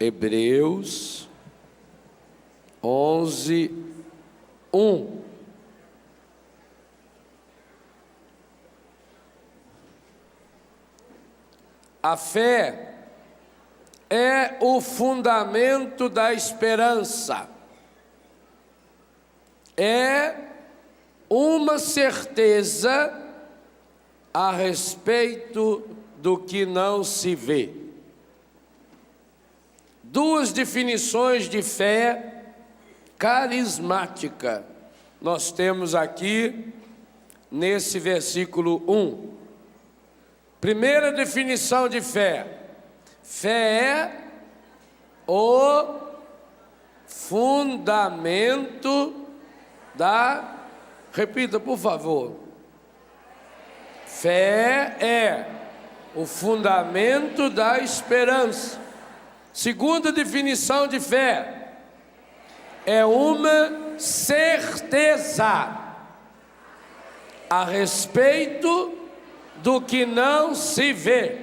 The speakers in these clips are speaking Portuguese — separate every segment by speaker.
Speaker 1: Hebreus 11, 1. A fé é o fundamento da esperança. É uma certeza a respeito do que não se vê. Duas definições de fé carismática nós temos aqui nesse versículo 1. Primeira definição de fé: fé é o fundamento da... Repita, por favor. Fé é o fundamento da esperança. Segunda definição de fé: é uma certeza a respeito do que não se vê.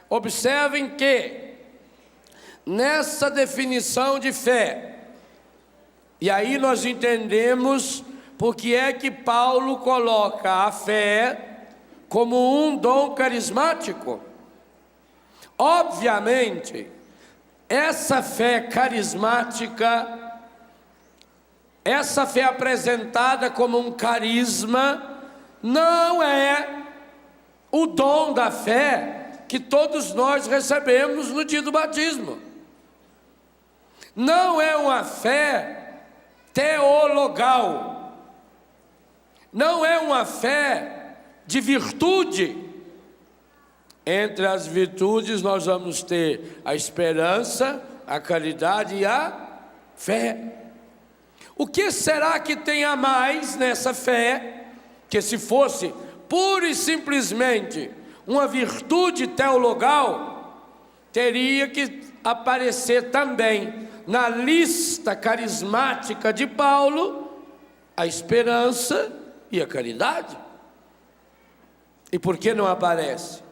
Speaker 1: Observem que nessa definição de fé, e aí nós entendemos porque é que Paulo coloca a fé como um dom carismático. Obviamente, essa fé carismática, essa fé apresentada como um carisma, não é o dom da fé que todos nós recebemos no dia do batismo. Não é uma fé teologal, não é uma fé de virtude. Entre as virtudes nós vamos ter a esperança, a caridade e a fé. O que será que tem a mais nessa fé? Que se fosse pura e simplesmente uma virtude teologal, teria que aparecer também na lista carismática de Paulo a esperança e a caridade. E por que não aparece?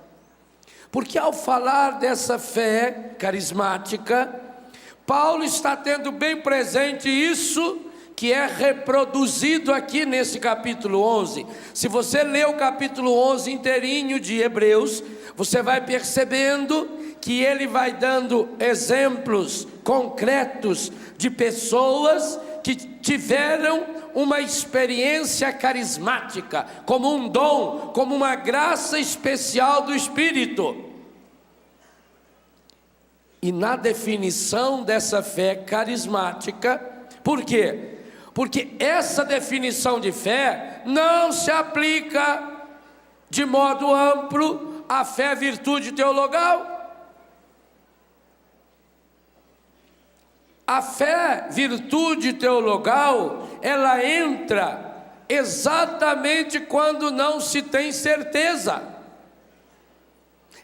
Speaker 1: Porque ao falar dessa fé carismática, Paulo está tendo bem presente isso que é reproduzido aqui nesse capítulo 11. Se você ler o capítulo 11 inteirinho de Hebreus, você vai percebendo que ele vai dando exemplos concretos de pessoas que tiveram uma experiência carismática, como um dom, como uma graça especial do Espírito. E na definição dessa fé carismática, por quê? Porque essa definição de fé não se aplica de modo amplo à fé virtude teologal. A fé virtude teologal, ela entra exatamente quando não se tem certeza.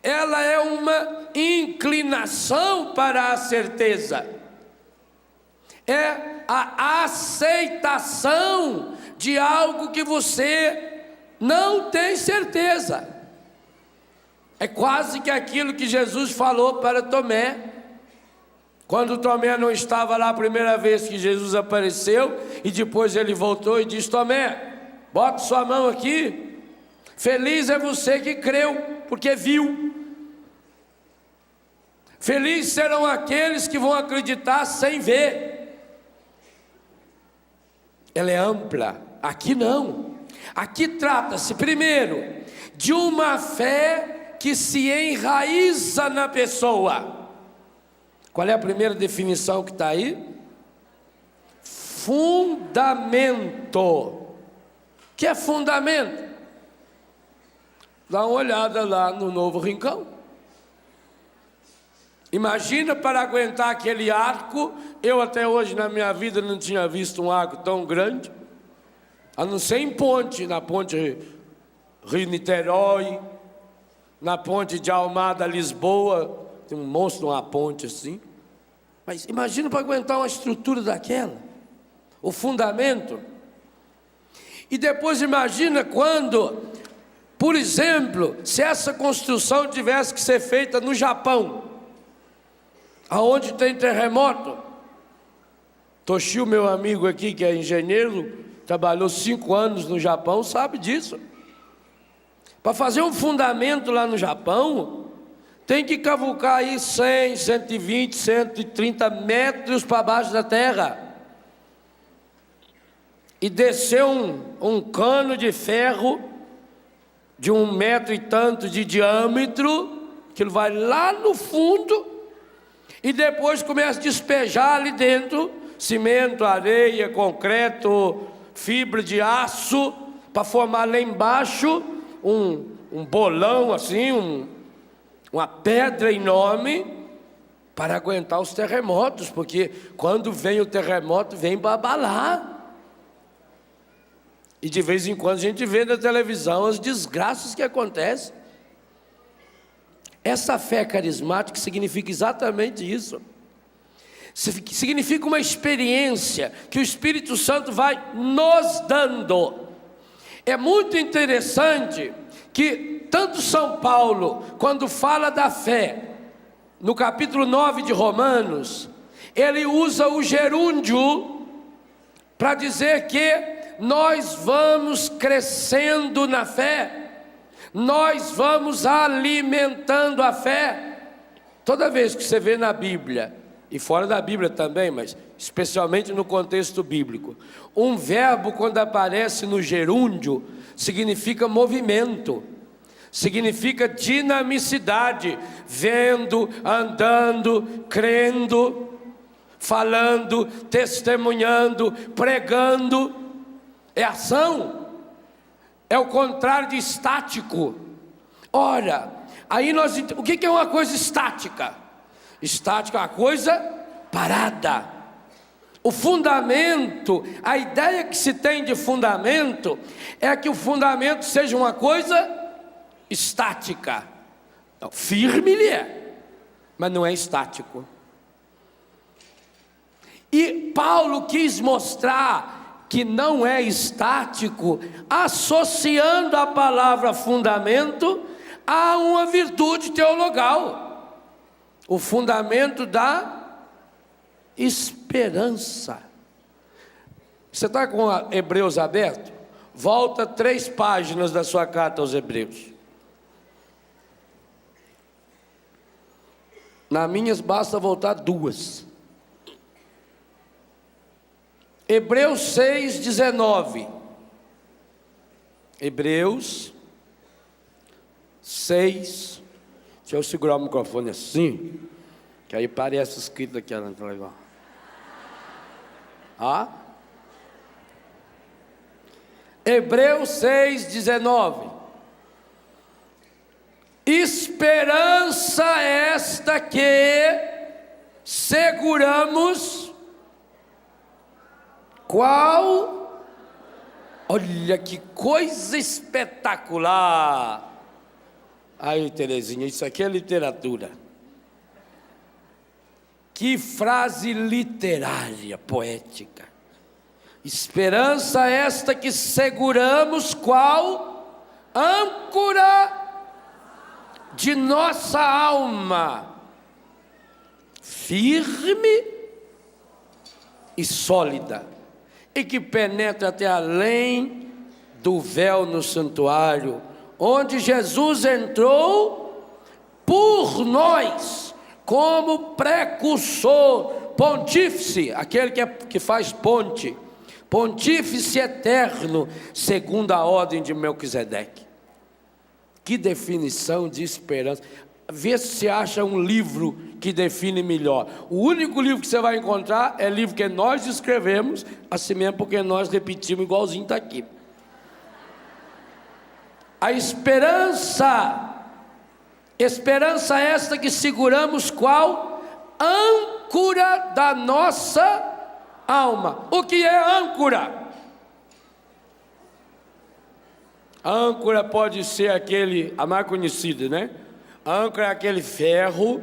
Speaker 1: Ela é uma inclinação para a certeza. É a aceitação de algo que você não tem certeza. É quase que aquilo que Jesus falou para Tomé, quando Tomé não estava lá a primeira vez que Jesus apareceu, e depois ele voltou e disse: Tomé, bota sua mão aqui, feliz é você que creu, porque viu. Felizes serão aqueles que vão acreditar sem ver. Ela é ampla, aqui não. Aqui trata-se primeiro de uma fé que se enraiza na pessoa. Qual é a primeira definição que está aí? Fundamento. O que é fundamento? Dá uma olhada lá no Novo Rincão. Imagina, para aguentar aquele arco, eu até hoje na minha vida não tinha visto um arco tão grande, a não ser em ponte, na ponte Rio-Niterói, na ponte de Almada, Lisboa, tem um monstro numa ponte assim. Mas imagina para aguentar uma estrutura daquela, o fundamento. E depois imagina quando, por exemplo, se essa construção tivesse que ser feita no Japão. Aonde tem terremoto, Toshio, meu amigo aqui, que é engenheiro, trabalhou 5 anos no Japão, sabe disso. Para fazer um fundamento lá no Japão, tem que cavucar aí 100, 120, 130 metros para baixo da terra. E descer um cano de ferro de 1 metro e tanto de diâmetro, que ele vai lá no fundo, e depois começa a despejar ali dentro cimento, areia, concreto, fibra de aço, para formar lá embaixo um bolão assim, uma pedra enorme, para aguentar os terremotos, porque quando vem o terremoto, vem para abalar. E de vez em quando a gente vê na televisão as desgraças que acontecem. Essa fé carismática significa exatamente isso. Significa uma experiência que o Espírito Santo vai nos dando. É muito interessante que tanto São Paulo, quando fala da fé, no capítulo 9 de Romanos, ele usa o gerúndio para dizer que nós vamos crescendo na fé, nós vamos alimentando a fé. Toda vez que você vê na Bíblia, e fora da Bíblia também, mas especialmente no contexto bíblico, um verbo quando aparece no gerúndio, significa movimento, significa dinamicidade, vendo, andando, crendo, falando, testemunhando, pregando. É ação, é o contrário de estático. Ora, aí o que é uma coisa estática? Estática é uma coisa parada. O fundamento, a ideia que se tem de fundamento, é que o fundamento seja uma coisa estática. Não, firme ele é, mas não é estático. E Paulo quis mostrar que não é estático, associando a palavra fundamento a uma virtude teologal, o fundamento da esperança. Você está com Hebreus aberto? Volta 3 páginas da sua carta aos Hebreus. Na minhas basta voltar 2. Hebreus 6:19. Hebreus 6. Deixa eu segurar o microfone assim, que aí parece escrito aqui, não tá legal. Hebreus 6:19. Esperança esta que seguramos. Qual? Olha que coisa espetacular! Aí, Terezinha, isso aqui é literatura. Que frase literária, poética. Esperança esta que seguramos, qual? Âncora de nossa alma, firme e sólida, e que penetra até além do véu no santuário, onde Jesus entrou por nós, como precursor, pontífice, aquele que faz ponte, pontífice eterno, segundo a ordem de Melquisedeque. Que definição de esperança! Vê se você acha um livro que define melhor. O único livro que você vai encontrar é livro que nós escrevemos, assim mesmo porque nós repetimos igualzinho está aqui. A esperança esta que seguramos, qual? Âncora da nossa alma. O que é âncora? Âncora pode ser a mais conhecida, né? Âncora é aquele ferro,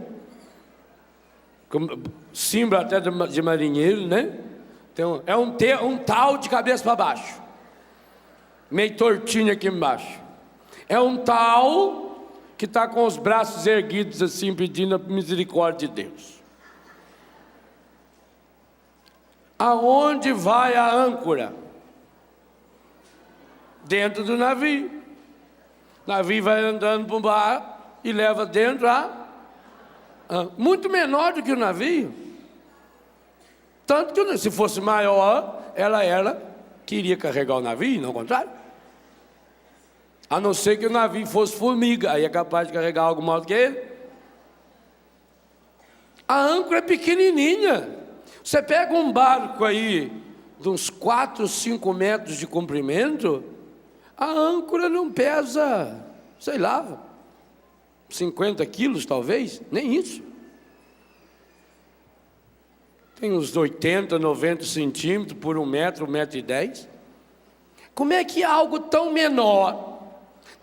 Speaker 1: símbolo até de marinheiro, né? Então, é um tal de cabeça para baixo, meio tortinho aqui embaixo. É um tal que está com os braços erguidos assim, pedindo a misericórdia de Deus. Aonde vai a âncora? Dentro do navio. O navio vai andando para o mar e leva dentro muito menor do que o navio. Tanto que se fosse maior, ela queria carregar o navio, não ao contrário. A não ser que o navio fosse formiga, aí é capaz de carregar algo maior do que ele. A âncora é pequenininha. Você pega um barco aí de uns 4, 5 metros de comprimento, a âncora não pesa, sei lá, 50 quilos talvez, nem isso. Tem uns 80, 90 centímetros por 1 metro, 1,10 m. Como é que algo tão menor,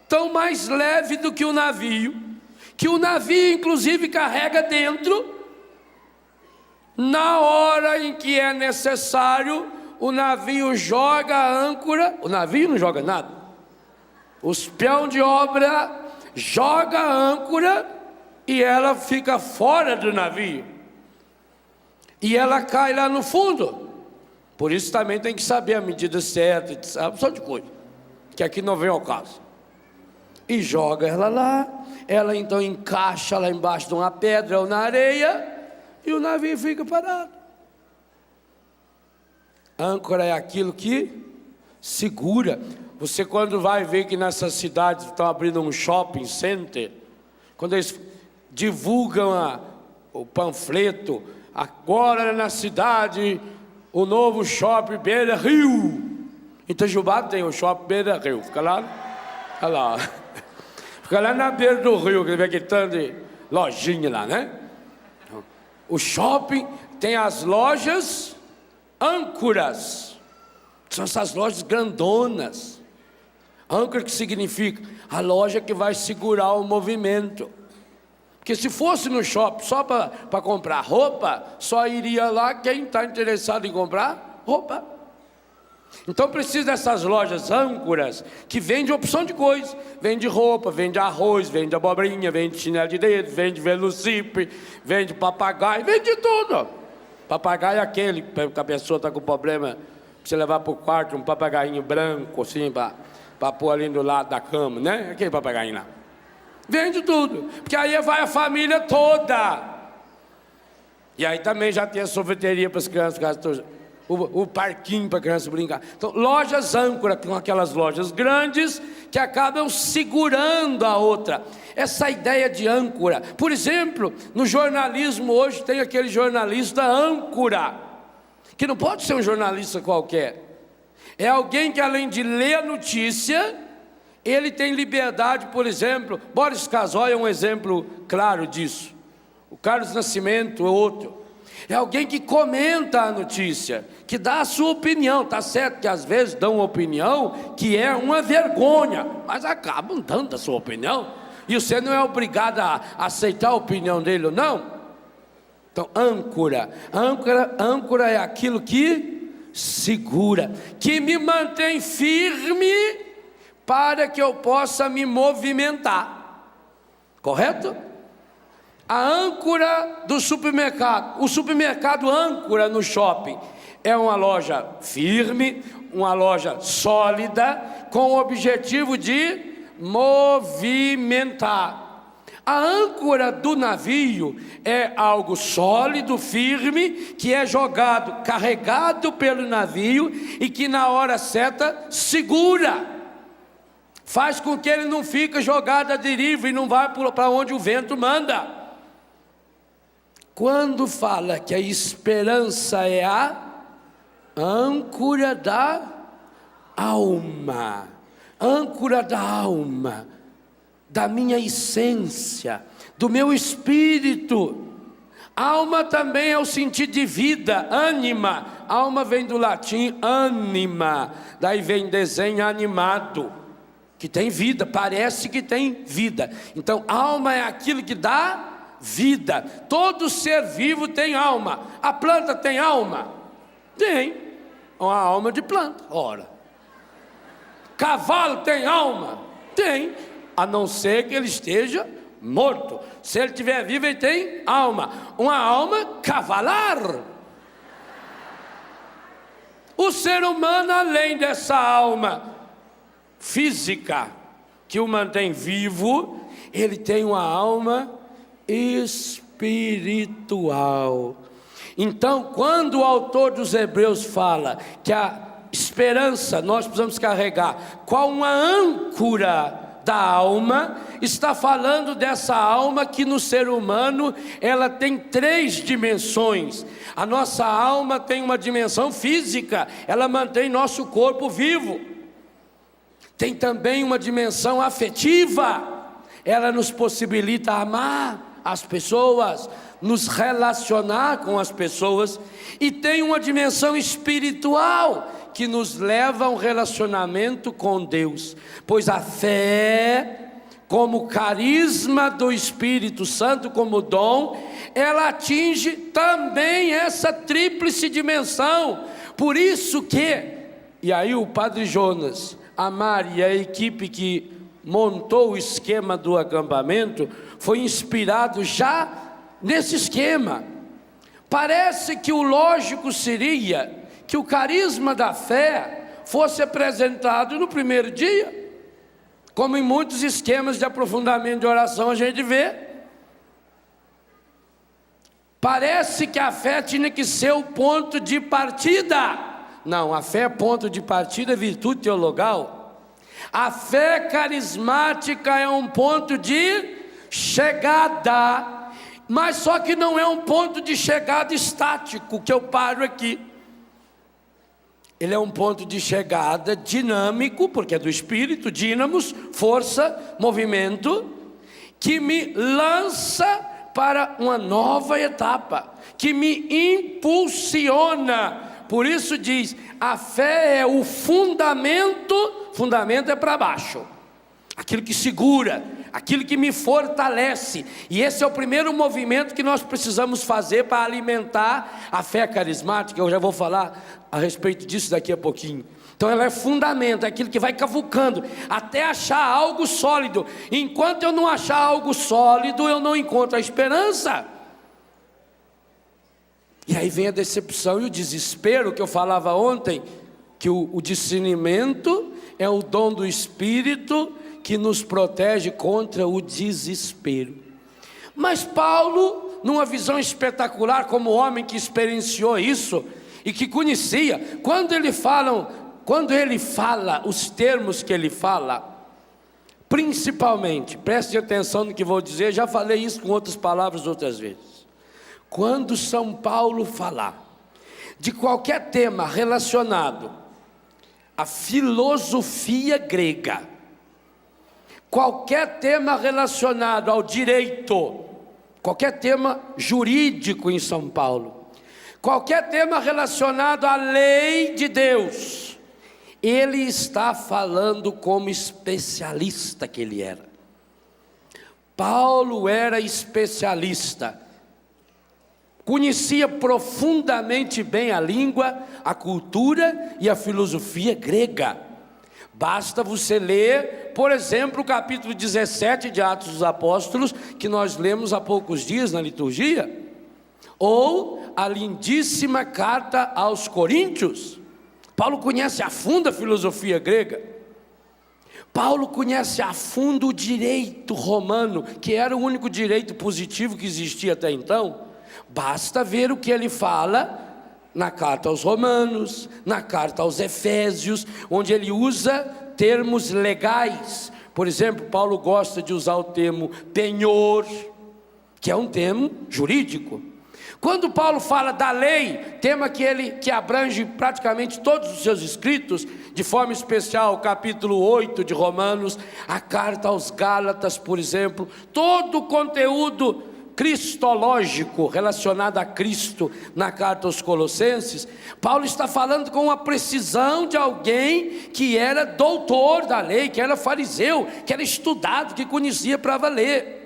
Speaker 1: tão mais leve do que o navio inclusive carrega dentro, na hora em que é necessário, o navio joga a âncora, o navio não joga nada, os peões de obra joga a âncora e ela fica fora do navio, e ela cai lá no fundo. Por isso também tem que saber a medida certa, sabe, só de coisa, que aqui não vem ao caso. E joga ela lá, ela então encaixa lá embaixo de uma pedra ou na areia, e o navio fica parado. Âncora é aquilo que segura. Você, quando vai ver que nessas cidades estão abrindo um shopping center, quando eles divulgam o panfleto, agora na cidade, o novo shopping Beira Rio. Em Itajubá tem o shopping Beira Rio, fica lá, fica lá na beira do rio, que vem aquele tanto de lojinha lá, né? O shopping tem as lojas âncoras, são essas lojas grandonas. Âncora, que significa a loja que vai segurar o movimento. Porque se fosse no shopping só para comprar roupa, só iria lá quem está interessado em comprar roupa. Então precisa dessas lojas âncoras que vendem opção de coisas. Vende roupa, vende arroz, vende abobrinha, vende chinelo de dedo, vende velocipe, vende papagaio, vende tudo. Papagaio é aquele que a pessoa está com problema, para você levar para o quarto um papagainho branco assim, para pôr ali do lado da cama, né? Aquele papagainho lá. Vende tudo, porque aí vai a família toda. E aí também já tem a sorveteria para as crianças, o parquinho para a criança brincar. Então, lojas âncora, que são aquelas lojas grandes que acabam segurando a outra. Essa ideia de âncora, por exemplo, no jornalismo hoje tem aquele jornalista âncora, que não pode ser um jornalista qualquer. É alguém que, além de ler a notícia, ele tem liberdade. Por exemplo, Boris Casoy é um exemplo claro disso. O Carlos Nascimento é outro. É alguém que comenta a notícia, que dá a sua opinião. Tá certo que às vezes dão uma opinião que é uma vergonha, mas acabam dando a sua opinião, e você não é obrigado a aceitar a opinião dele ou não. Então, âncora é aquilo que segura, que me mantém firme para que eu possa me movimentar. Correto? A âncora do supermercado, o supermercado âncora no shopping, é uma loja firme, uma loja sólida, com o objetivo de movimentar. A âncora do navio é algo sólido, firme, que é jogado, carregado pelo navio, e que na hora certa segura, faz com que ele não fique jogado à deriva e não vá para onde o vento manda. Quando fala que a esperança é a âncora da alma, da minha essência, do meu espírito. Alma também é o sentido de vida, ânima. Alma vem do latim anima, daí vem desenho animado, que tem vida, parece que tem vida. Então alma é aquilo que dá vida. Todo ser vivo tem alma. A planta tem alma? Tem. Uma alma de planta. Ora, cavalo tem alma? Tem, a não ser que ele esteja morto. Se ele estiver vivo, ele tem alma. Uma alma cavalar. O ser humano, além dessa alma física que o mantém vivo, ele tem uma alma espiritual. Então, quando o autor dos Hebreus fala que a esperança nós precisamos carregar qual uma âncora da alma, está falando dessa alma que no ser humano ela tem 3 dimensões. A nossa alma tem uma dimensão física, ela mantém nosso corpo vivo. Tem também uma dimensão afetiva, ela nos possibilita amar as pessoas, nos relacionar com as pessoas. E tem uma dimensão espiritual, que nos leva a um relacionamento com Deus, pois a fé, como carisma do Espírito Santo, como dom, ela atinge também essa tríplice dimensão. Por isso que, e aí o Padre Jonas, a Mari e a equipe que montou o esquema do acampamento, foi inspirado já nesse esquema. Parece que o lógico seria que o carisma da fé fosse apresentado no primeiro dia, como em muitos esquemas de aprofundamento de oração a gente vê. Parece que a fé tinha que ser o ponto de partida. Não, a fé é ponto de partida, é virtude teologal. A fé carismática é um ponto de chegada, mas só que não é um ponto de chegada estático, que eu paro aqui. Ele é um ponto de chegada dinâmico, porque é do Espírito, dínamos, força, movimento, que me lança para uma nova etapa, que me impulsiona. Por isso diz, a fé é o fundamento é para baixo, aquilo que segura, aquilo que me fortalece. E esse é o primeiro movimento que nós precisamos fazer para alimentar a fé carismática. Eu já vou falar a respeito disso daqui a pouquinho. Então ela é fundamento, é aquilo que vai cavucando até achar algo sólido. Enquanto eu não achar algo sólido, eu não encontro a esperança. E aí vem a decepção e o desespero, que eu falava ontem, que o discernimento é o dom do Espírito que nos protege contra o desespero. Mas Paulo, numa visão espetacular, como homem que experienciou isso e que conhecia, quando ele fala os termos que ele fala, principalmente, preste atenção no que vou dizer, já falei isso com outras palavras outras vezes. Quando São Paulo falar de qualquer tema relacionado à filosofia grega, qualquer tema relacionado ao direito, qualquer tema jurídico em São Paulo, qualquer tema relacionado à lei de Deus, ele está falando como especialista que ele era. Paulo era especialista, conhecia profundamente bem a língua, a cultura e a filosofia grega. Basta você ler, por exemplo, o capítulo 17 de Atos dos Apóstolos, que nós lemos há poucos dias na liturgia, ou a lindíssima carta aos Coríntios. Paulo conhece a fundo a filosofia grega. Paulo conhece a fundo o direito romano, que era o único direito positivo que existia até então. Basta ver o que ele fala na carta aos Romanos, na carta aos Efésios, onde ele usa termos legais. Por exemplo, Paulo gosta de usar o termo penhor, que é um termo jurídico. Quando Paulo fala da lei, tema que abrange praticamente todos os seus escritos, de forma especial o capítulo 8 de Romanos, a carta aos Gálatas, por exemplo, todo o conteúdo cristológico relacionado a Cristo na carta aos Colossenses, Paulo está falando com a precisão de alguém que era doutor da lei, que era fariseu, que era estudado, que conhecia para valer.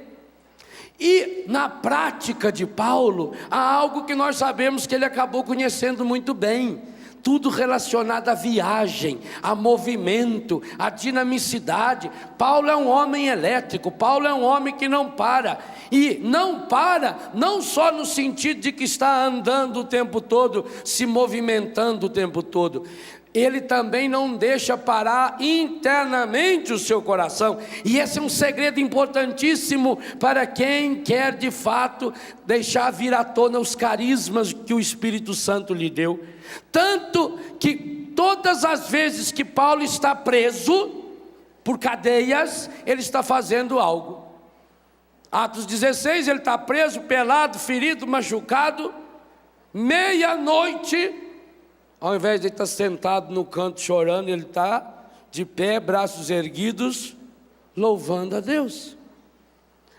Speaker 1: E na prática de Paulo, há algo que nós sabemos que ele acabou conhecendo muito bem. tudo relacionado à viagem, a movimento, a dinamicidade. Paulo é um homem elétrico, Paulo é um homem que não para. E não para, não só no sentido de que está andando o tempo todo, se movimentando o tempo todo. Ele também não deixa parar internamente o seu coração. E esse é um segredo importantíssimo para quem quer de fato deixar vir à tona os carismas que o Espírito Santo lhe deu. Tanto que todas as vezes que Paulo está preso por cadeias, ele está fazendo algo. Atos 16, ele está preso, pelado, ferido, machucado. Meia-noite, ao invés de estar sentado no canto chorando, ele está de pé, braços erguidos, louvando a Deus.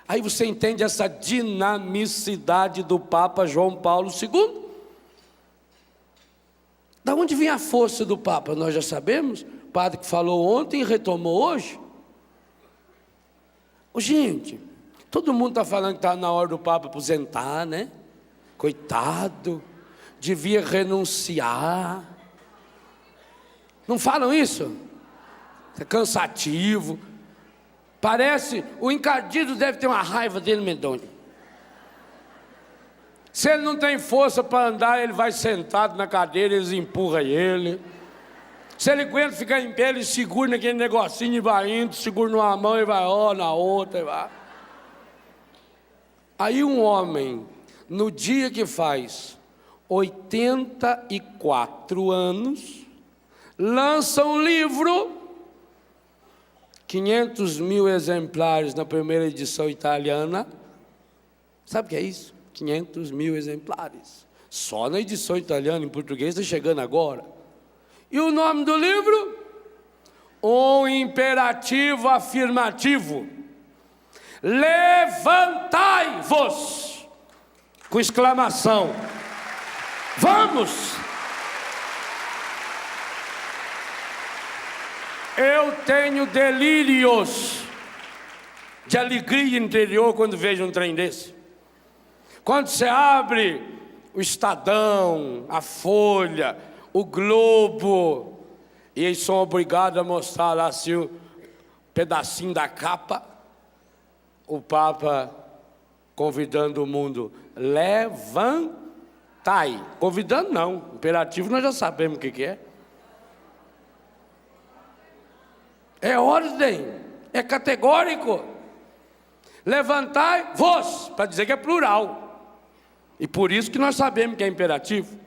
Speaker 1: Aí você entende essa dinamicidade do Papa João Paulo II. Da onde vem a força do Papa? Nós já sabemos. O padre que falou ontem retomou hoje. Gente, todo mundo está falando que está na hora do Papa aposentar, né? Coitado, devia renunciar. Não falam isso? É cansativo. Parece, o encardido deve ter uma raiva dele medonha. Se ele não tem força para andar, ele vai sentado na cadeira, eles empurram ele. Se ele aguenta ficar em pé, ele segura naquele negocinho e vai indo, segura numa mão e vai na outra e vai. Aí um homem, no dia que faz 84 anos, lança um livro, 500 mil exemplares na primeira edição italiana. Sabe o que é isso? 500 mil exemplares. Só na edição italiana, em português está chegando agora. E o nome do livro? Um imperativo afirmativo. Levantai-vos! Com exclamação. Vamos! Eu tenho delírios de alegria interior quando vejo um trem desse. Quando você abre o Estadão, a Folha, o Globo, e eles são obrigados a mostrar lá assim um pedacinho da capa, o Papa convidando o mundo, levantai. Convidando não, imperativo nós já sabemos o que é. É ordem, é categórico. Levantai-vos, para dizer que é plural. E por isso que nós sabemos que é imperativo.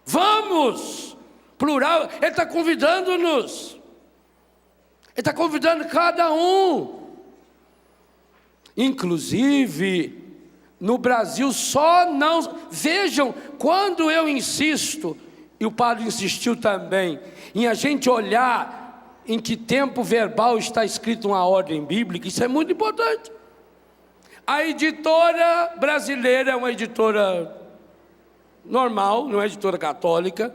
Speaker 1: Vamos, plural, ele está convidando-nos. Ele está convidando cada um. Inclusive, no Brasil só não... Vejam, quando eu insisto, e o padre insistiu também, em a gente olhar em que tempo verbal está escrito uma ordem bíblica, isso é muito importante. A editora brasileira é uma editora normal, não é editora católica,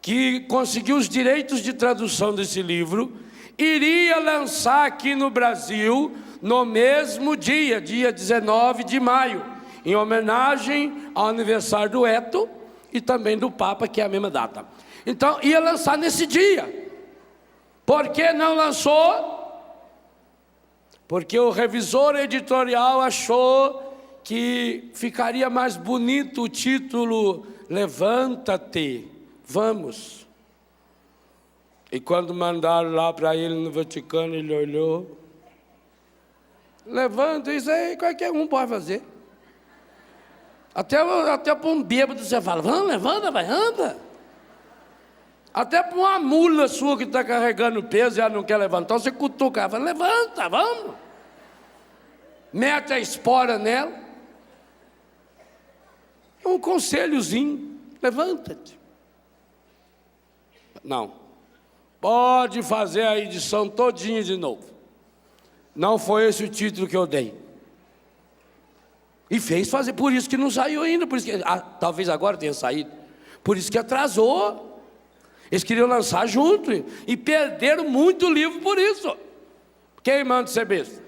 Speaker 1: que conseguiu os direitos de tradução desse livro, iria lançar aqui no Brasil no mesmo dia, dia 19 de maio, em homenagem ao aniversário do Eto e também do Papa, que é a mesma data. Então, ia lançar nesse dia. Por que não lançou? Porque o revisor editorial achou que ficaria mais bonito o título Levanta-te, vamos. E quando mandaram lá para ele no Vaticano, ele olhou. Levanta, isso aí qualquer um pode fazer. Até para um bêbado você fala, vamos, levanta, vai, anda. Até para uma mula sua que está carregando peso e ela não quer levantar, você cutuca, ela fala, levanta, vamos. Mete a espora nela. É um conselhozinho, levanta-te. Não, pode fazer a edição todinha de novo. Não foi esse o título que eu dei. E fez fazer, por isso que não saiu ainda, por isso que, talvez agora tenha saído. Por isso que atrasou. Eles queriam lançar junto e perderam muito livro por isso. Quem manda ser besta?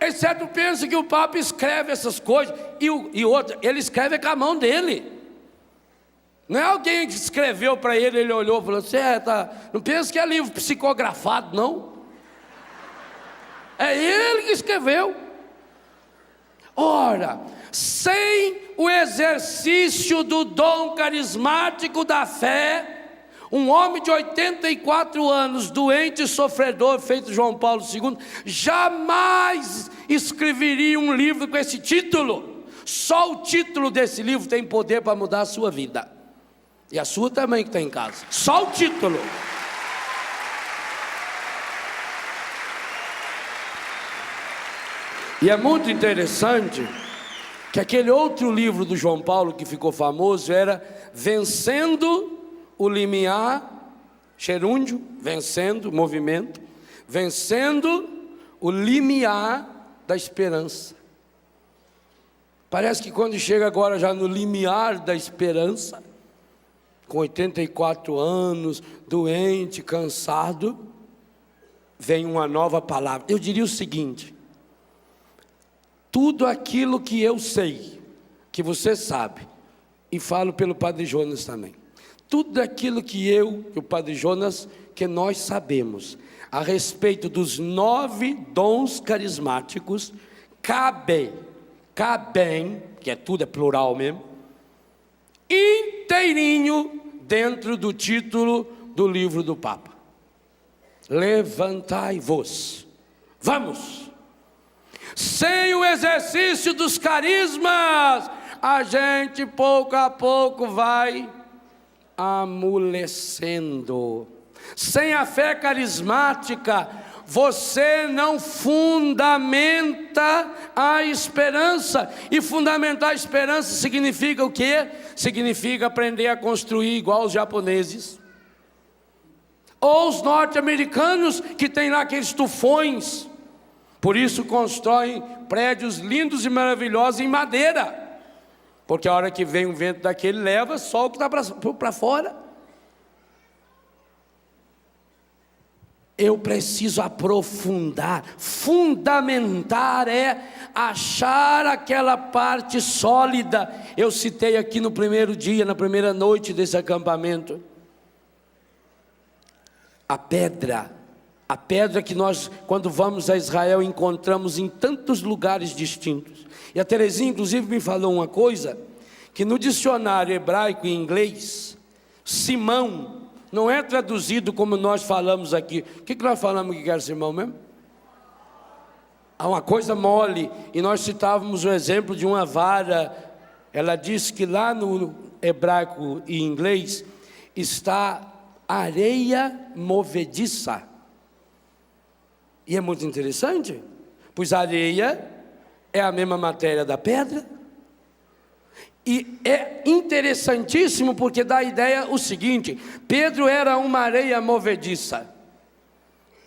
Speaker 1: Exceto pensa que o Papa escreve essas coisas e outra, ele escreve com a mão dele. Não é alguém que escreveu para ele, ele olhou e falou assim, não pensa que é livro psicografado, não. É ele que escreveu. Ora, sem o exercício do dom carismático da fé, um homem de 84 anos, doente e sofredor, feito João Paulo II, jamais escreveria um livro com esse título. Só o título desse livro tem poder para mudar a sua vida. E a sua também que está em casa. Só o título. E é muito interessante que aquele outro livro do João Paulo que ficou famoso era Vencendo o Limiar, gerúndio, vencendo, movimento, vencendo o limiar da esperança. Parece que quando chega agora já no limiar da esperança, com 84 anos, doente, cansado, vem uma nova palavra. Eu diria o seguinte: tudo aquilo que eu sei, que você sabe, e falo pelo Padre Jonas também, tudo aquilo que o Padre Jonas, que nós sabemos, a respeito dos 9 dons carismáticos, cabem, que tudo é plural mesmo, inteirinho dentro do título do livro do Papa. Levantai-vos. Vamos! Sem o exercício dos carismas, a gente pouco a pouco vai amolecendo. Sem a fé carismática, você não fundamenta a esperança. E fundamentar a esperança significa o quê? Significa aprender a construir igual os japoneses, ou os norte-americanos que tem lá aqueles tufões. Por isso constroem prédios lindos e maravilhosos em madeira, porque a hora que vem um vento daquele leva só o que está para fora. Eu preciso aprofundar, fundamentar é achar aquela parte sólida. Eu citei aqui no primeiro dia, na primeira noite desse acampamento, a pedra que nós, quando vamos a Israel, encontramos em tantos lugares distintos. E a Terezinha, inclusive, me falou uma coisa, que no dicionário hebraico e inglês, Simão não é traduzido como nós falamos aqui. O que nós falamos que era Simão mesmo? Uma coisa mole. E nós citávamos o exemplo de uma vara. Ela disse que lá no hebraico e inglês está areia movediça. E é muito interessante, pois a areia é a mesma matéria da pedra. E é interessantíssimo porque dá a ideia o seguinte: Pedro era uma areia movediça,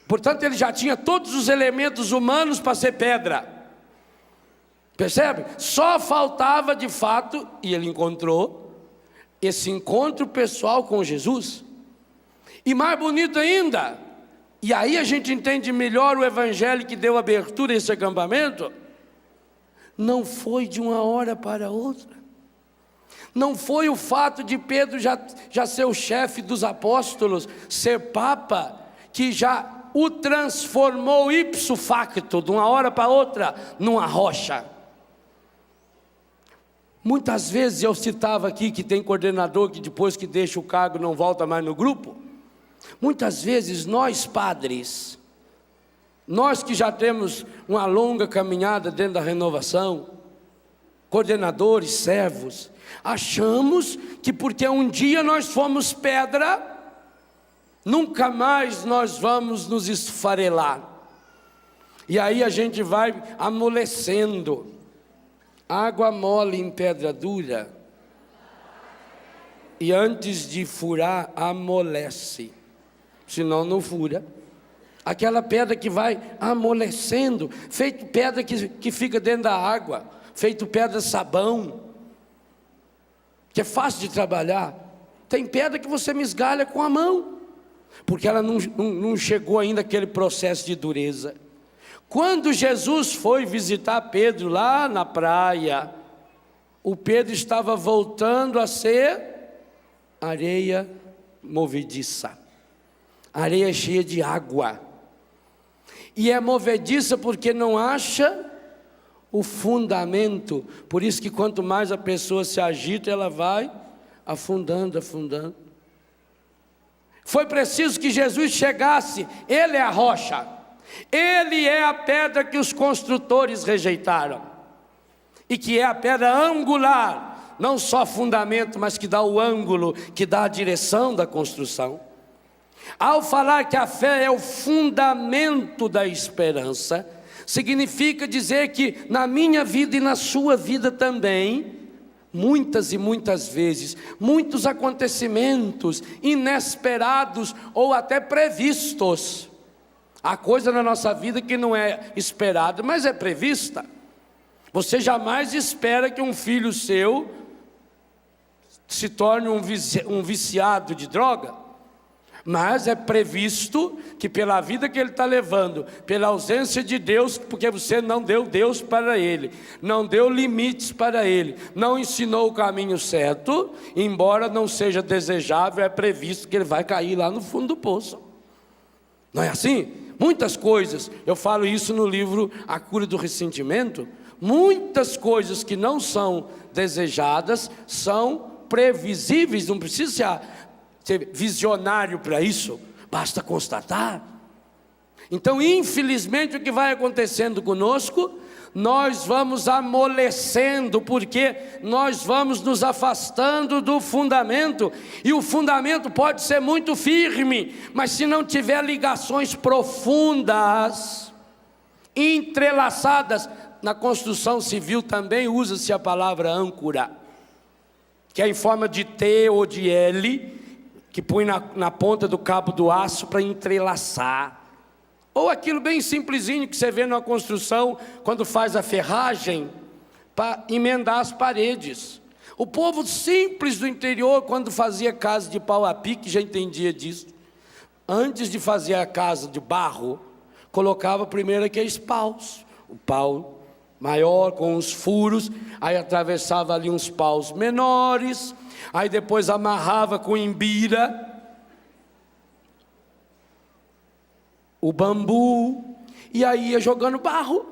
Speaker 1: portanto ele já tinha todos os elementos humanos para ser pedra, percebe? Só faltava de fato, e ele encontrou, esse encontro pessoal com Jesus. E mais bonito ainda, e aí a gente entende melhor o evangelho que deu abertura a esse acampamento, não foi de uma hora para outra. Não foi o fato de Pedro já ser o chefe dos apóstolos, ser papa, que já o transformou ipso facto, de uma hora para outra, numa rocha. Muitas vezes eu citava aqui que tem coordenador que depois que deixa o cargo não volta mais no grupo. Muitas vezes nós padres, nós que já temos uma longa caminhada dentro da renovação, coordenadores, servos, achamos que porque um dia nós fomos pedra, nunca mais nós vamos nos esfarelar. E aí a gente vai amolecendo. Água mole em pedra dura, e antes de furar, amolece. Senão não fura. Aquela pedra que vai amolecendo, feito pedra que fica dentro da água, feito pedra sabão, que é fácil de trabalhar. Tem pedra que você esmigalha com a mão, porque ela não chegou ainda aquele processo de dureza. Quando Jesus foi visitar Pedro lá na praia, o Pedro estava voltando a ser areia movediça, areia cheia de água, e é movediça porque não acha o fundamento. Por isso que quanto mais a pessoa se agita, ela vai afundando, afundando. Foi preciso que Jesus chegasse. Ele é a rocha, Ele é a pedra que os construtores rejeitaram, e que é a pedra angular, não só fundamento, mas que dá o ângulo, que dá a direção da construção. Ao falar que a fé é o fundamento da esperança, significa dizer que na minha vida e na sua vida também, muitas e muitas vezes, muitos acontecimentos inesperados ou até previstos. Há coisa na nossa vida que não é esperada, mas é prevista. Você jamais espera que um filho seu se torne um viciado de droga, mas é previsto que pela vida que ele está levando, pela ausência de Deus, porque você não deu Deus para ele, não deu limites para ele, não ensinou o caminho certo, embora não seja desejável, é previsto que ele vai cair lá no fundo do poço. Não é assim? Muitas coisas, eu falo isso no livro A Cura do Ressentimento, muitas coisas que não são desejadas são previsíveis, não precisa ser visionário para isso, basta constatar. Então, infelizmente, o que vai acontecendo conosco, nós vamos amolecendo, porque nós vamos nos afastando do fundamento, e o fundamento pode ser muito firme, mas se não tiver ligações profundas, entrelaçadas. Na construção civil também usa-se a palavra âncora, que é em forma de T ou de L, que põe na ponta do cabo do aço para entrelaçar. Ou aquilo bem simplesinho que você vê numa construção, quando faz a ferragem, para emendar as paredes. O povo simples do interior, quando fazia casa de pau a pique, já entendia disso. Antes de fazer a casa de barro, colocava primeiro aqueles paus. O pau maior com os furos, aí atravessava ali uns paus menores, aí depois amarrava com imbira o bambu, e aí ia jogando barro,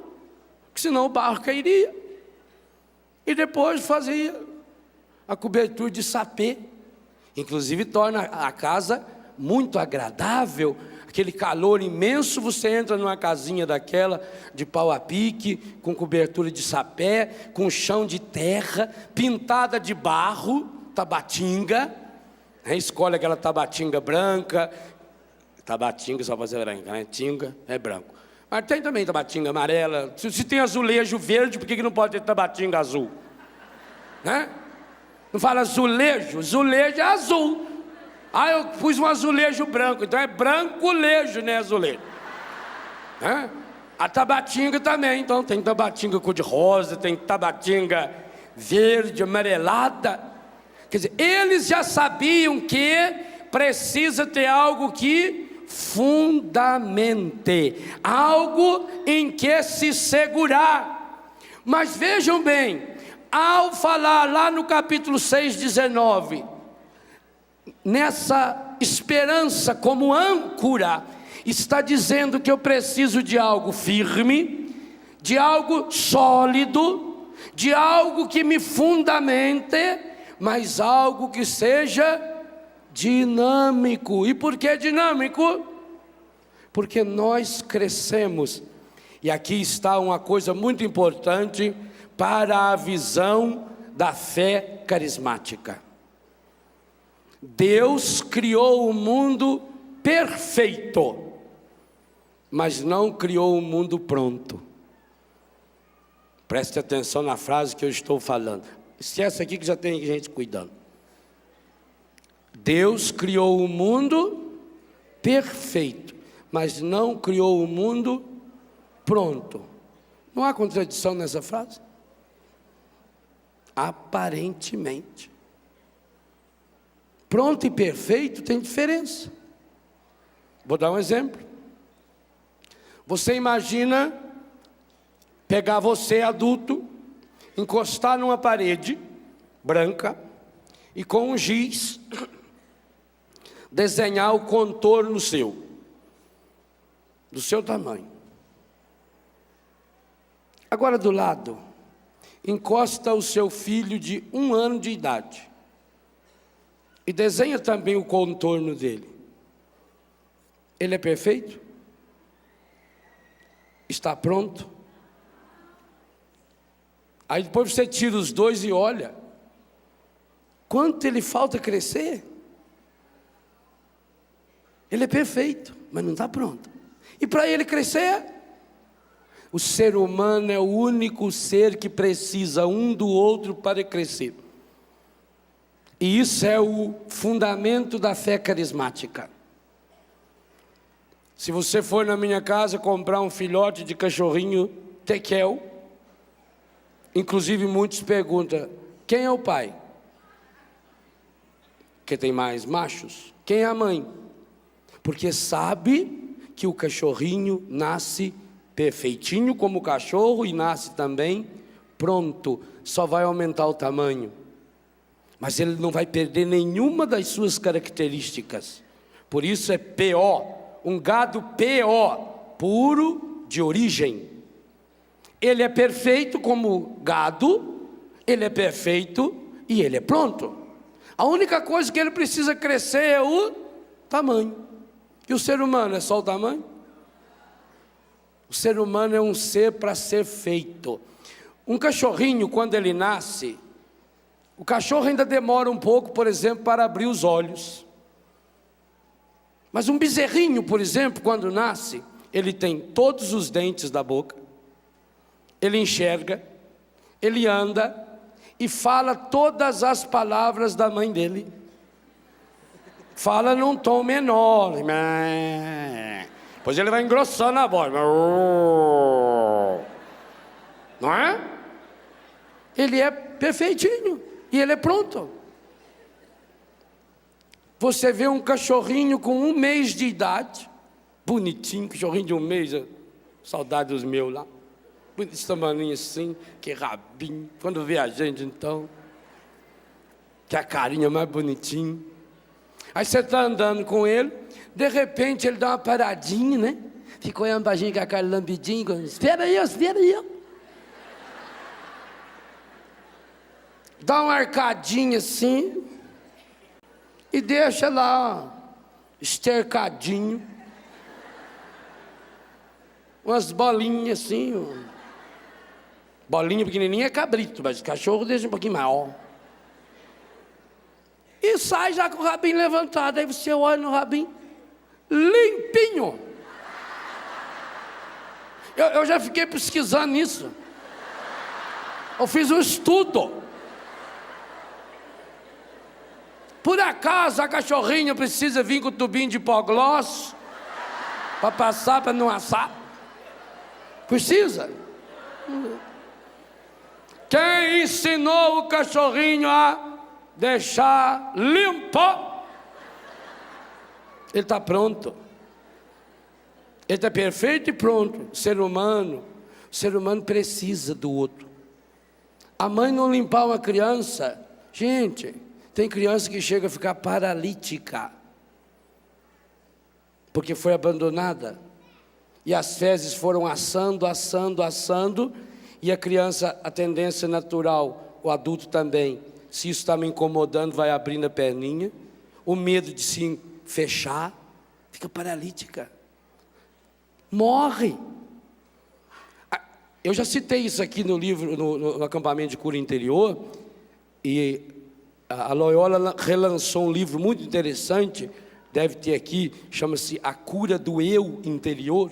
Speaker 1: porque senão o barro cairia, e depois fazia a cobertura de sapê, inclusive torna a casa muito agradável. Aquele calor imenso, você entra numa casinha daquela, de pau a pique, com cobertura de sapé, com chão de terra, pintada de barro, tabatinga, escolhe aquela tabatinga branca, tabatinga só para ser branca, né? Tinga é branco, mas tem também tabatinga amarela. Se tem azulejo verde, por que não pode ter tabatinga azul? Né? Não fala azulejo, azulejo é azul. Ah, eu pus um azulejo branco, então é branco-lejo, né, azulejo? A tabatinga também, então tem tabatinga cor-de-rosa, tem tabatinga verde, amarelada. Quer dizer, eles já sabiam que precisa ter algo que fundamente, algo em que se segurar. Mas vejam bem, ao falar lá no capítulo 6:19, nessa esperança como âncora, está dizendo que eu preciso de algo firme, de algo sólido, de algo que me fundamente, mas algo que seja dinâmico. E por que dinâmico? Porque nós crescemos, e aqui está uma coisa muito importante para a visão da fé carismática. Deus criou o mundo perfeito, mas não criou o mundo pronto. Preste atenção na frase que eu estou falando. Esquece aqui que já tem gente cuidando. Deus criou o mundo perfeito, mas não criou o mundo pronto. Não há contradição nessa frase? Aparentemente. Pronto e perfeito tem diferença. Vou dar um exemplo. Você imagina pegar você adulto, encostar numa parede branca e com um giz desenhar o contorno seu, do seu tamanho. Agora do lado, encosta o seu filho de 1 ano de idade e desenha também o contorno dele. Ele é perfeito? Está pronto? Aí depois você tira os dois e olha quanto ele falta crescer. Ele é perfeito, mas não está pronto. E para ele crescer, o ser humano é o único ser que precisa um do outro para crescer. E isso é o fundamento da fé carismática. Se você for na minha casa comprar um filhote de cachorrinho tekel, inclusive muitos perguntam, quem é o pai? Porque tem mais machos. Quem é a mãe? Porque sabe que o cachorrinho nasce perfeitinho como o cachorro e nasce também pronto, só vai aumentar o tamanho. Mas ele não vai perder nenhuma das suas características. Por isso é PO, um gado PO, puro de origem. Ele é perfeito como gado, ele é perfeito e ele é pronto. A única coisa que ele precisa crescer é o tamanho. E o ser humano é só o tamanho? O ser humano é um ser para ser feito. Um cachorrinho, quando ele nasce, o cachorro ainda demora um pouco, por exemplo, para abrir os olhos. Mas um bezerrinho, por exemplo, quando nasce, ele tem todos os dentes da boca, ele enxerga, ele anda e fala todas as palavras da mãe dele. Fala num tom menor, pois ele vai engrossando a voz, não é? Ele é perfeitinho e ele é pronto. Você vê um cachorrinho com 1 mês de idade, bonitinho, cachorrinho de 1 mês, saudade dos meus lá, desse tamanho assim, que rabinho, quando vê a gente então, que a carinha mais bonitinha. Aí você está andando com ele, de repente ele dá uma paradinha, né? Fica olhando pra gente com a cara lambidinha, espera aí, espera aí. Dá uma arcadinha assim, e deixa lá, estercadinho, umas bolinhas assim, bolinha pequenininha é cabrito, mas cachorro deixa um pouquinho maior. E sai já com o rabinho levantado, aí você olha no rabinho, limpinho. Eu já fiquei pesquisando isso. Eu fiz um estudo. Por acaso a cachorrinha precisa vir com o tubinho de hipoglós para passar, para não assar? Precisa? Quem ensinou o cachorrinho a deixar limpo? Ele está pronto. Ele está perfeito e pronto. O ser humano precisa do outro. A mãe não limpar uma criança, gente, tem criança que chega a ficar paralítica, porque foi abandonada, e as fezes foram assando, e a criança, a tendência natural, o adulto também, se isso está me incomodando, vai abrindo a perninha, o medo de se fechar, fica paralítica, morre. Eu já citei isso aqui no livro, no acampamento de cura interior, e a Loyola relançou um livro muito interessante, deve ter aqui, chama-se A Cura do Eu Interior.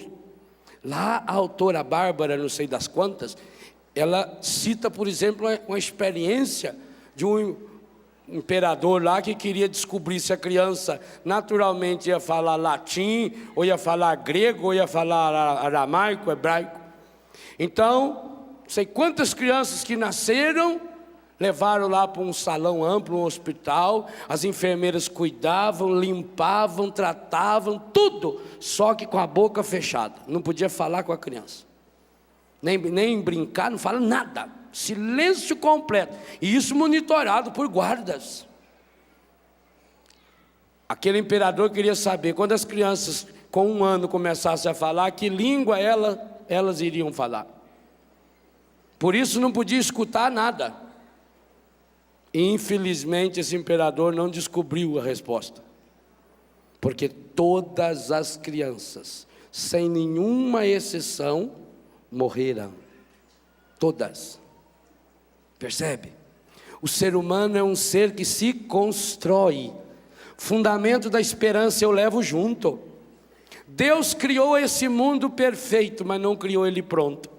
Speaker 1: Lá a autora Bárbara, não sei das quantas, ela cita, por exemplo, uma experiência de um imperador lá que queria descobrir se a criança naturalmente ia falar latim, ou ia falar grego, ou ia falar aramaico, hebraico. Então, não sei quantas crianças que nasceram, levaram lá para um salão amplo, um hospital, as enfermeiras cuidavam, limpavam, tratavam, tudo, só que com a boca fechada, não podia falar com a criança, nem brincar, não fala nada, silêncio completo, e isso monitorado por guardas. Aquele imperador queria saber, quando as crianças com 1 ano começassem a falar, que língua elas iriam falar. Por isso não podia escutar nada. E infelizmente esse imperador não descobriu a resposta. Porque todas as crianças, sem nenhuma exceção, morreram. Todas. Percebe? O ser humano é um ser que se constrói. Fundamento da esperança eu levo junto. Deus criou esse mundo perfeito, mas não criou ele pronto.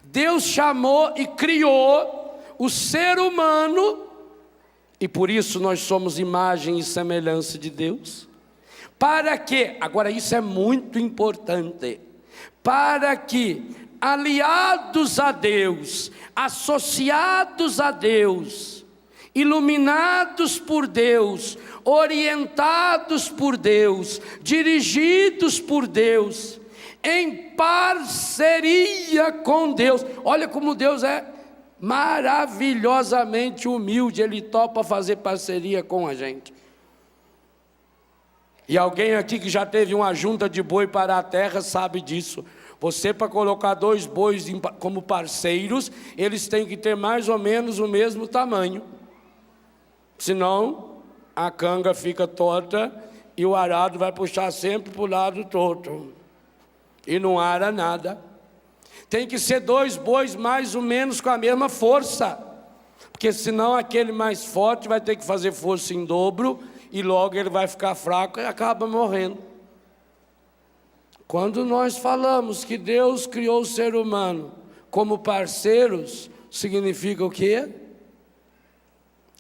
Speaker 1: Deus chamou e criou o ser humano, e por isso nós somos imagem e semelhança de Deus. Para que, agora isso é muito importante, para que aliados a Deus, associados a Deus, iluminados por Deus, orientados por Deus, dirigidos por Deus, em parceria com Deus. Olha como Deus é maravilhosamente humilde, Ele topa fazer parceria com a gente. E alguém aqui que já teve uma junta de boi para a terra sabe disso. Você, para colocar 2 bois como parceiros, eles têm que ter mais ou menos o mesmo tamanho. Senão, a canga fica torta e o arado vai puxar sempre para o lado torto. E não ara nada. Tem que ser 2 bois mais ou menos com a mesma força. Porque senão aquele mais forte vai ter que fazer força em dobro e logo ele vai ficar fraco e acaba morrendo. Quando nós falamos que Deus criou o ser humano como parceiros, significa o quê?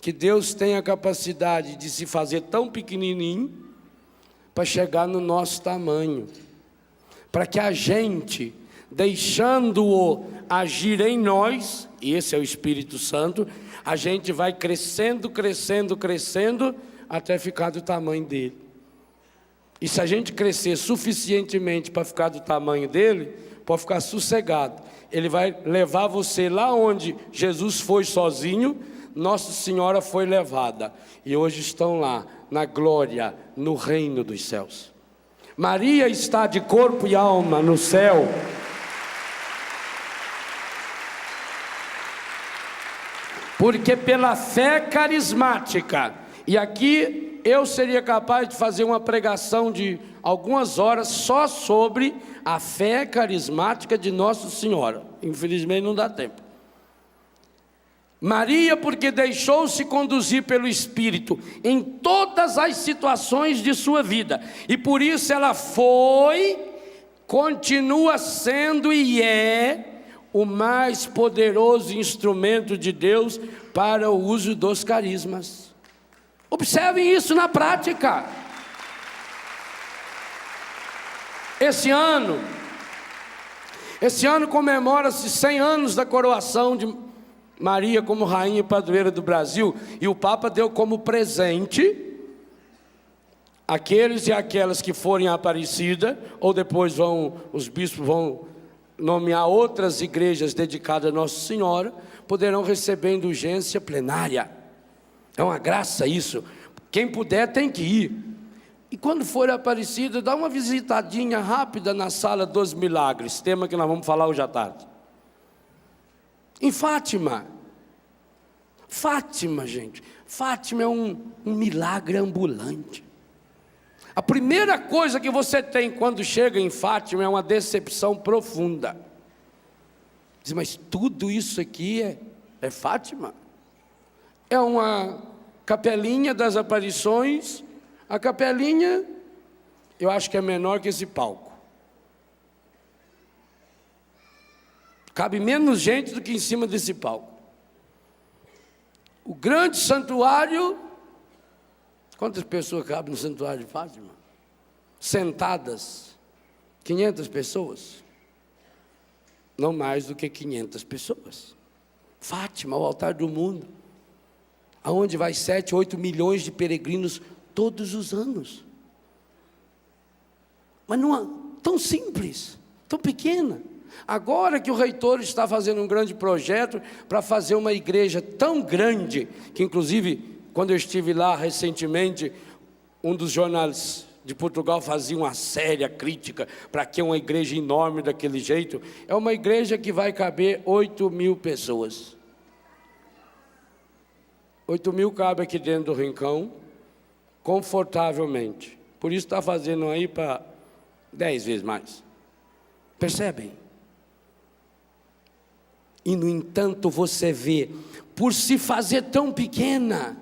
Speaker 1: Que Deus tem a capacidade de se fazer tão pequenininho para chegar no nosso tamanho. Para que a gente, deixando-o agir em nós, e esse é o Espírito Santo, a gente vai crescendo, crescendo, crescendo, até ficar do tamanho dele. E se a gente crescer suficientemente para ficar do tamanho dele, pode ficar sossegado. Ele vai levar você lá onde Jesus foi sozinho, Nossa Senhora foi levada. E hoje estão lá, na glória, no reino dos céus. Maria está de corpo e alma no céu. Porque pela fé carismática, e aqui eu seria capaz de fazer uma pregação de algumas horas só sobre a fé carismática de Nossa Senhora. Infelizmente não dá tempo. Maria, porque deixou-se conduzir pelo Espírito em todas as situações de sua vida, e por isso ela foi, continua sendo e é o mais poderoso instrumento de Deus para o uso dos carismas. Observem isso na prática. Esse ano comemora-se 100 anos da coroação de Maria como rainha e padroeira do Brasil, e o Papa deu como presente aqueles e aquelas que forem à Aparecida, ou depois os bispos vão nomear outras igrejas dedicadas a Nossa Senhora, poderão receber indulgência plenária. É uma graça isso. Quem puder tem que ir. E quando for à Aparecida, dá uma visitadinha rápida na Sala dos Milagres, tema que nós vamos falar hoje à tarde. Em Fátima, gente, Fátima é um milagre ambulante. A primeira coisa que você tem quando chega em Fátima é uma decepção profunda. Diz, mas tudo isso aqui é Fátima? É uma capelinha das aparições. A capelinha, eu acho que é menor que esse palco. Cabe menos gente do que em cima desse palco. O grande santuário, quantas pessoas cabem no santuário de Fátima? Sentadas, 500 pessoas. Não mais do que 500 pessoas. Fátima, o altar do mundo, aonde vai 7, 8 milhões de peregrinos todos os anos. Mas não é tão simples, tão pequena. Agora que o reitor está fazendo um grande projeto para fazer uma igreja tão grande, que inclusive, quando eu estive lá recentemente, Um dos jornais de Portugal fazia uma séria crítica para que uma igreja enorme daquele jeito. É uma igreja que vai caber 8.000 pessoas. 8.000 cabe aqui dentro do rincão, confortavelmente. Por isso está fazendo aí para 10 vezes mais. Percebem? E no entanto você vê, por se fazer tão pequena,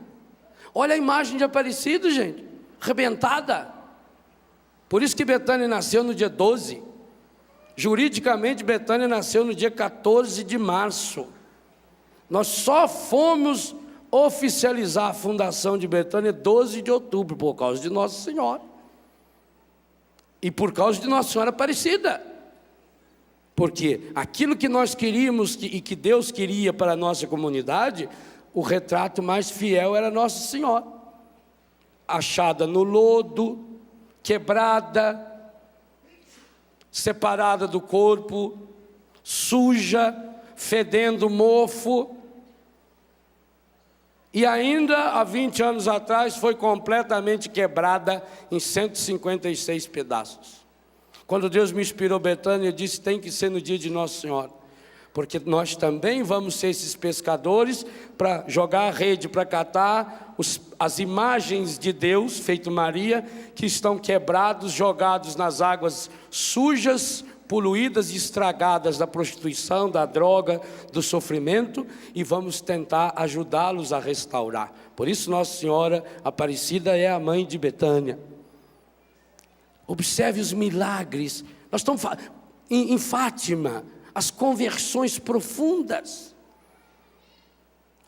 Speaker 1: olha a imagem de Aparecido, gente, arrebentada. Por isso que Betânia nasceu no dia 12. Juridicamente, Betânia nasceu no dia 14 de março. Nós só fomos oficializar a fundação de Betânia 12 de outubro, por causa de Nossa Senhora. E por causa de Nossa Senhora Aparecida. Porque aquilo que nós queríamos e que Deus queria para a nossa comunidade, o retrato mais fiel era Nossa Senhora. Achada no lodo, quebrada, separada do corpo, suja, fedendo mofo. E ainda há 20 anos atrás foi completamente quebrada em 156 pedaços. Quando Deus me inspirou Betânia, eu disse, tem que ser no dia de Nossa Senhora. Porque nós também vamos ser esses pescadores para jogar a rede, para catar as imagens de Deus, feito Maria, que estão quebrados, jogados nas águas sujas, poluídas e estragadas da prostituição, da droga, do sofrimento, e vamos tentar ajudá-los a restaurar. Por isso Nossa Senhora Aparecida é a mãe de Betânia. Observe os milagres. Nós estamos em Fátima, as conversões profundas.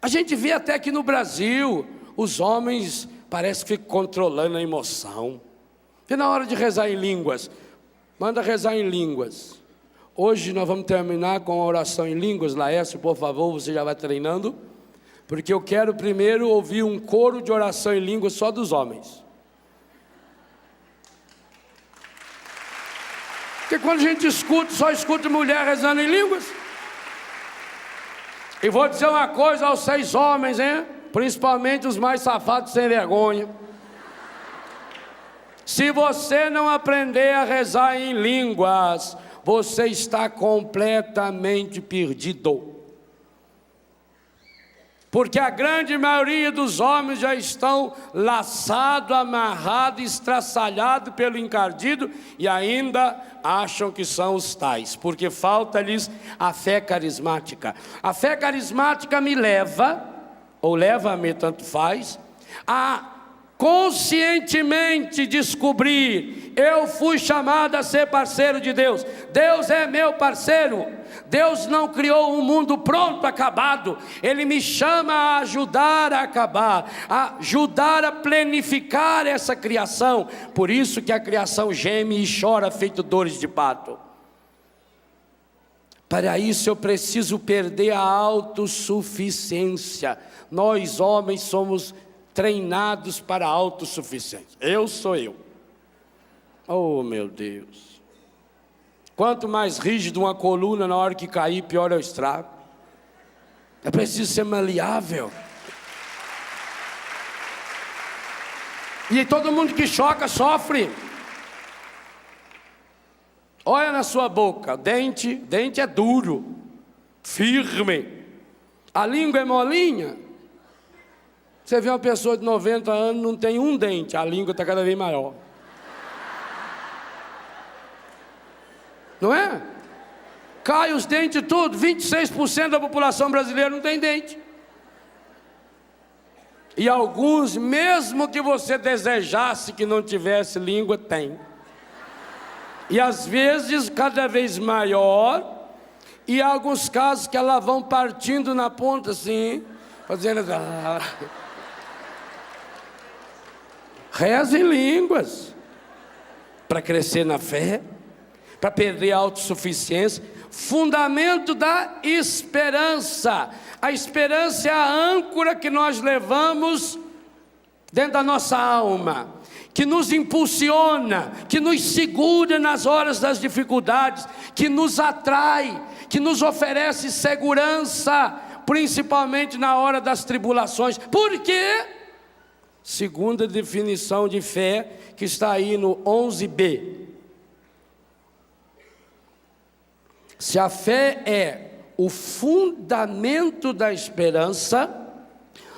Speaker 1: A gente vê até aqui no Brasil, os homens parece que ficam controlando a emoção. E na hora de rezar em línguas, manda rezar em línguas. Hoje nós vamos terminar com a oração em línguas. Laércio, por favor, você já vai treinando. Porque eu quero primeiro ouvir um coro de oração em línguas só dos homens. Porque quando a gente escuta, só escuta mulher rezando em línguas. E vou dizer uma coisa aos 6 homens, hein? Principalmente os mais safados sem vergonha. Se você não aprender a rezar em línguas, você está completamente perdido. Porque a grande maioria dos homens já estão laçados, amarrados, estraçalhados pelo encardido e ainda acham que são os tais, porque falta-lhes a fé carismática. A fé carismática me leva, ou leva-me, tanto faz, a conscientemente descobrir, eu fui chamado a ser parceiro de Deus. Deus é meu parceiro. Deus não criou um mundo pronto, acabado. Ele me chama a ajudar a acabar, a ajudar a planificar essa criação. Por isso que a criação geme e chora feito dores de parto. Para isso eu preciso perder a autossuficiência. Nós homens somos treinados para a autossuficiência. Eu sou eu. Oh, meu Deus. Quanto mais rígido uma coluna, na hora que cair, pior é o estrago. É preciso ser maleável. E todo mundo que choca, sofre. Olha na sua boca, dente é duro, firme. A língua é molinha. Você vê uma pessoa de 90 anos, não tem um dente, a língua está cada vez maior. Não é? Cai os dentes tudo, 26% da população brasileira não tem dente. E alguns, mesmo que você desejasse que não tivesse língua, tem. E às vezes cada vez maior, e há alguns casos que elas vão partindo na ponta assim, fazendo... Reza em línguas, para crescer na fé, para perder a autossuficiência. Fundamento da esperança. A esperança é a âncora que nós levamos dentro da nossa alma, que nos impulsiona, que nos segura nas horas das dificuldades, que nos atrai, que nos oferece segurança, principalmente na hora das tribulações. Por quê? Segunda definição de fé, que está aí no 11b. Se a fé é o fundamento da esperança,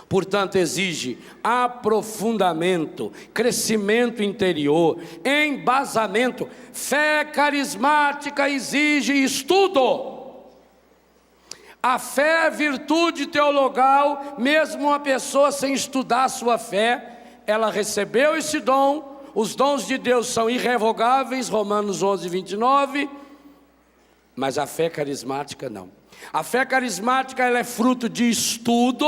Speaker 1: portanto exige aprofundamento, crescimento interior, embasamento. Fé carismática exige estudo. A fé é virtude teologal. Mesmo uma pessoa sem estudar a sua fé, ela recebeu esse dom. Os dons de Deus são irrevogáveis, Romanos 11, 29. Mas a fé carismática não. A fé carismática, ela é fruto de estudo.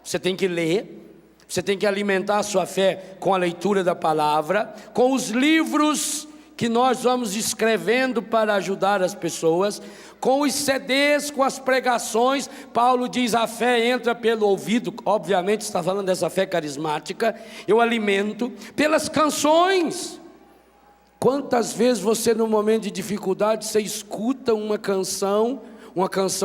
Speaker 1: Você tem que ler, você tem que alimentar a sua fé com a leitura da palavra, com os livros que nós vamos escrevendo para ajudar as pessoas, com os CDs, com as pregações. Paulo diz: a fé entra pelo ouvido. Obviamente está falando dessa fé carismática. Eu alimento pelas canções. Quantas vezes você, no momento de dificuldade, você escuta uma canção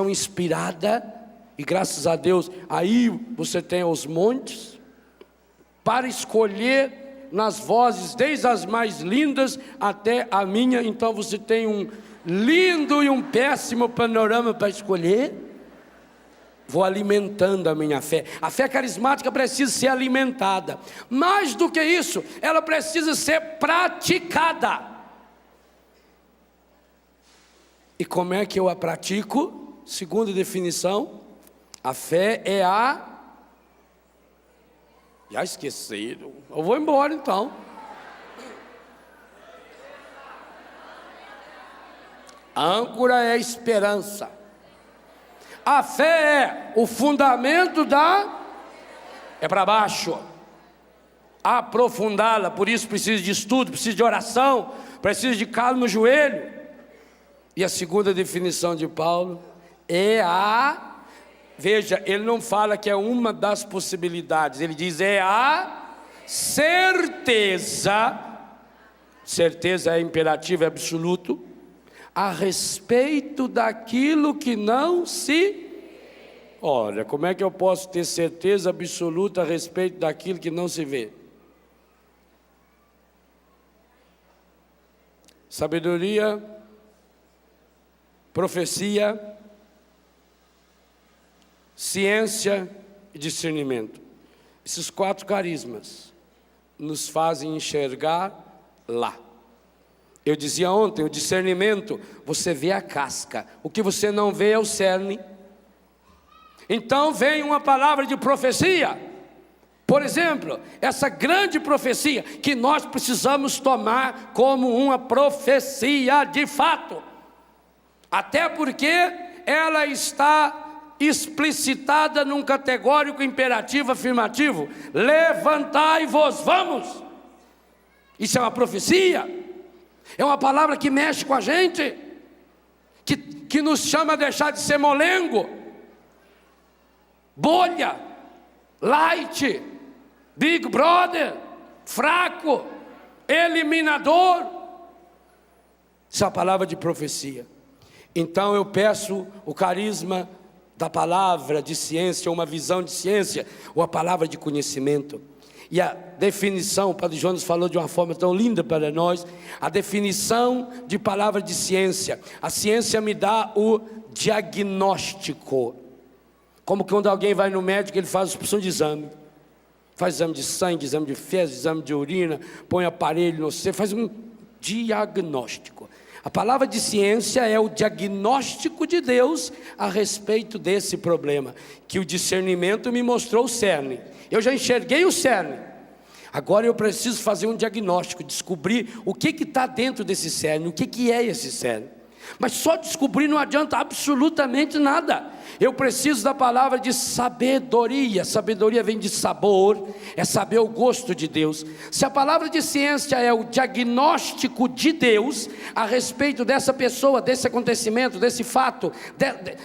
Speaker 1: inspirada, e graças a Deus, aí você tem os montes para escolher nas vozes, desde as mais lindas até a minha. Então você tem um lindo e um péssimo panorama para escolher. Vou alimentando a minha fé. A fé carismática precisa ser alimentada. Mais do que isso, ela precisa ser praticada. E como é que eu a pratico? Segunda definição, a fé é a... Já esqueceram. Eu vou embora então. A âncora é a esperança. A fé é o fundamento é para baixo. Aprofundá-la, por isso precisa de estudo, precisa de oração, precisa de calo no joelho. E a segunda definição de Paulo é a... Veja, ele não fala que é uma das possibilidades, ele diz é a certeza. Certeza é imperativo, é absoluto. A respeito daquilo que não se... Olha, como é que eu posso ter certeza absoluta a respeito daquilo que não se vê? Sabedoria, profecia, ciência e discernimento. Esses 4 carismas nos fazem enxergar lá. Eu dizia ontem, o discernimento, você vê a casca. O que você não vê é o cerne. Então vem uma palavra de profecia. Por exemplo, essa grande profecia que nós precisamos tomar como uma profecia de fato. Até porque ela está explicitada num categórico imperativo afirmativo. Levantai-vos, vamos. Isso é uma profecia. É uma palavra que mexe com a gente, que nos chama a deixar de ser molengo, bolha, light, big brother, fraco, eliminador. Isso é a palavra de profecia. Então eu peço o carisma da palavra de ciência, uma visão de ciência, ou a palavra de conhecimento. E a definição, o Padre Jonas falou de uma forma tão linda para nós, a definição de palavra de ciência. A ciência me dá o diagnóstico. Como quando alguém vai no médico, ele faz opção de exame. Faz exame de sangue, exame de fezes, exame de urina, põe aparelho, não sei, faz um diagnóstico. A palavra de ciência é o diagnóstico de Deus a respeito desse problema, que o discernimento me mostrou o cerne. Eu já enxerguei o cerne. Agora eu preciso fazer um diagnóstico, descobrir o que está dentro desse cerne, o que é esse cerne. Mas só descobrir não adianta absolutamente nada. Eu preciso da palavra de sabedoria. Sabedoria vem de sabor, é saber o gosto de Deus. Se a palavra de ciência é o diagnóstico de Deus a respeito dessa pessoa, desse acontecimento, desse fato,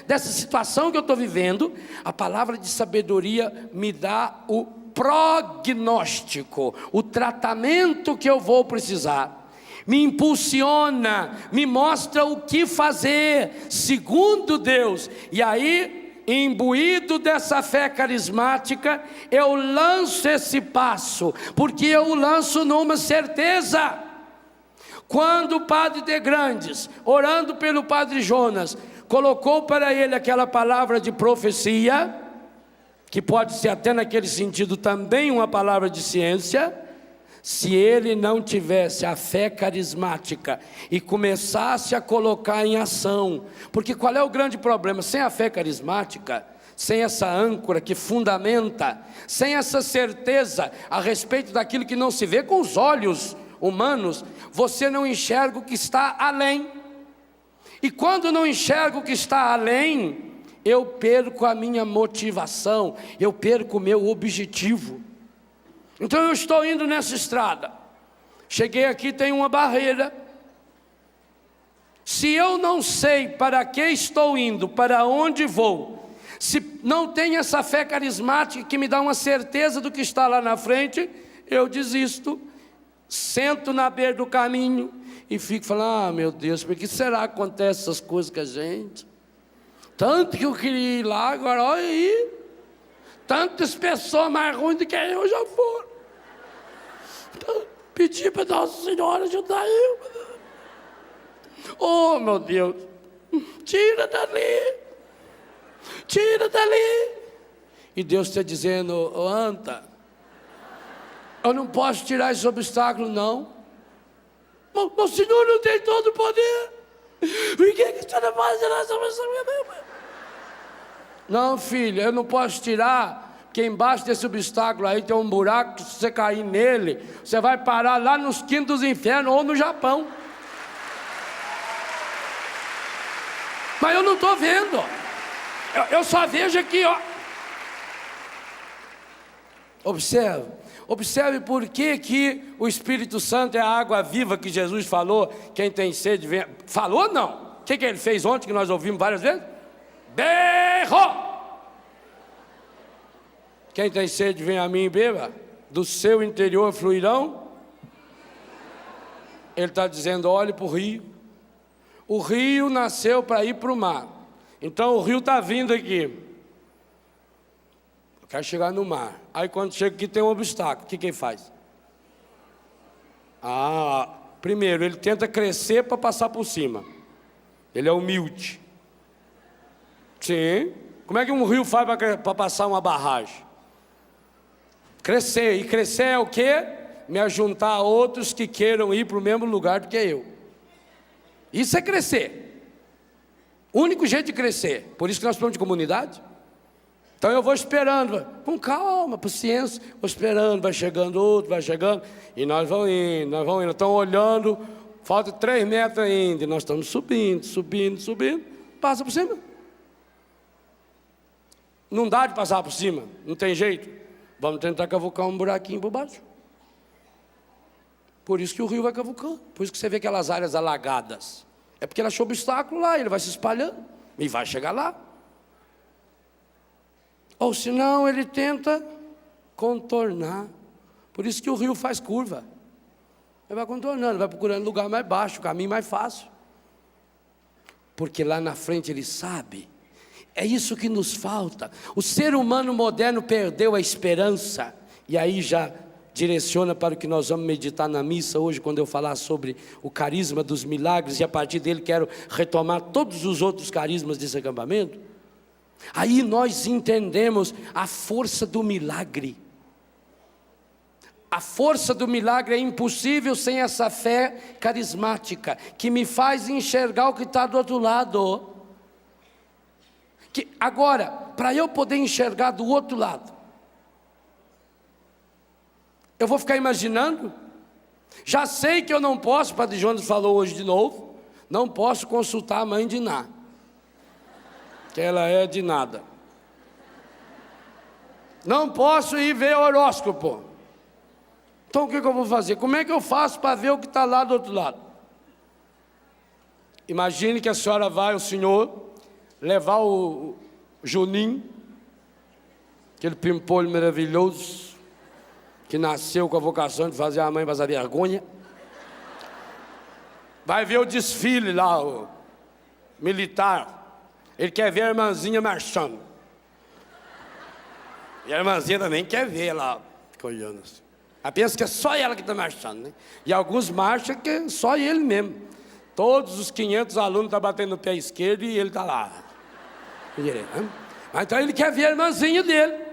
Speaker 1: dessa situação que eu estou vivendo, a palavra de sabedoria me dá o prognóstico, o tratamento que eu vou precisar. Me impulsiona, me mostra o que fazer, segundo Deus. E aí imbuído dessa fé carismática, eu lanço esse passo, porque eu lanço numa certeza. Quando o padre de Grandes, orando pelo padre Jonas, colocou para ele aquela palavra de profecia, que pode ser até naquele sentido também uma palavra de ciência, se ele não tivesse a fé carismática e começasse a colocar em ação, porque qual é o grande problema? Sem a fé carismática, sem essa âncora que fundamenta, sem essa certeza a respeito daquilo que não se vê com os olhos humanos, você não enxerga o que está além. E quando não enxergo o que está além, eu perco a minha motivação, eu perco o meu objetivo. Então eu estou indo nessa estrada, cheguei aqui, tem uma barreira. Se eu não sei para que estou indo, para onde vou, se não tenho essa fé carismática que me dá uma certeza do que está lá na frente, eu desisto, sento na beira do caminho e fico falando, meu Deus, por que será que acontece essas coisas com a gente? Tanto que eu queria ir lá, agora olha aí, tantas pessoas mais ruins do que eu já foram. Então, pedi para Nossa Senhora ajudar eu. Oh, meu Deus, tira dali, tira dali. E Deus está dizendo, oh, Anta, eu não posso tirar esse obstáculo, não. Mas o Senhor não tem todo o poder. Por que você não pode tirar esse obstáculo? Não, filho, eu não posso tirar, porque embaixo desse obstáculo aí tem um buraco que se você cair nele, você vai parar lá nos quintos dos infernos ou no Japão. Mas eu não estou vendo. Eu só vejo aqui, ó. Observe por que o Espírito Santo é a água viva que Jesus falou. Quem tem sede, vem. Falou não? O que ele fez ontem, que nós ouvimos várias vezes? Berrou! Quem tem sede, vem a mim e beba. Do seu interior fluirão. Ele está dizendo, olhe para o rio. O rio nasceu para ir para o mar. Então o rio está vindo aqui. Eu quero chegar no mar. Aí quando chega aqui tem um obstáculo. O que ele faz? Primeiro, ele tenta crescer para passar por cima. Ele é humilde. Sim. Como é que um rio faz para passar uma barragem? Crescer. E crescer é o quê? Me ajuntar a outros que queiram ir para o mesmo lugar do que eu. Isso é crescer. O único jeito de crescer. Por isso que nós falamos de comunidade. Então eu vou esperando, com calma, paciência, vou esperando, vai chegando outro, vai chegando, e nós vamos indo, estão olhando, falta 3 metros ainda, e nós estamos subindo, passa por cima. Não dá de passar por cima, não tem jeito, vamos tentar cavucar um buraquinho por baixo. Por isso que o rio vai cavucando, por isso que você vê aquelas áreas alagadas, é porque ele achou obstáculo lá, ele vai se espalhando, e vai chegar lá. Ou senão ele tenta contornar. Por isso que o rio faz curva. Ele vai contornando, vai procurando lugar mais baixo, caminho mais fácil. Porque lá na frente ele sabe. É isso que nos falta. O ser humano moderno perdeu a esperança. E aí já direciona para o que nós vamos meditar na missa hoje, quando eu falar sobre o carisma dos milagres. E a partir dele quero retomar todos os outros carismas desse acampamento. Aí nós entendemos a força do milagre. A força do milagre é impossível sem essa fé carismática, que me faz enxergar o que está do outro lado. Agora, para eu poder enxergar do outro lado, eu vou ficar imaginando? Já sei que eu não posso, o Padre Jonas falou hoje de novo, não posso consultar a mãe de Ná, que ela é de nada. Não posso ir ver horóscopo. Então o que eu vou fazer? Como é que eu faço para ver o que está lá do outro lado? Imagine que a senhora vai, o senhor, levar o Juninho, aquele pimpolho maravilhoso, que nasceu com a vocação de fazer a mãe passar vergonha. Vai ver o desfile lá, o militar. Ele quer ver a irmãzinha marchando.
Speaker 2: E a irmãzinha também quer ver lá, fica olhando assim. Ela pensa que é só ela que está marchando, né? E alguns marcham que é só ele mesmo. Todos os 500 alunos estão batendo no pé esquerdo e ele está lá. Então ele quer ver a irmãzinha dele.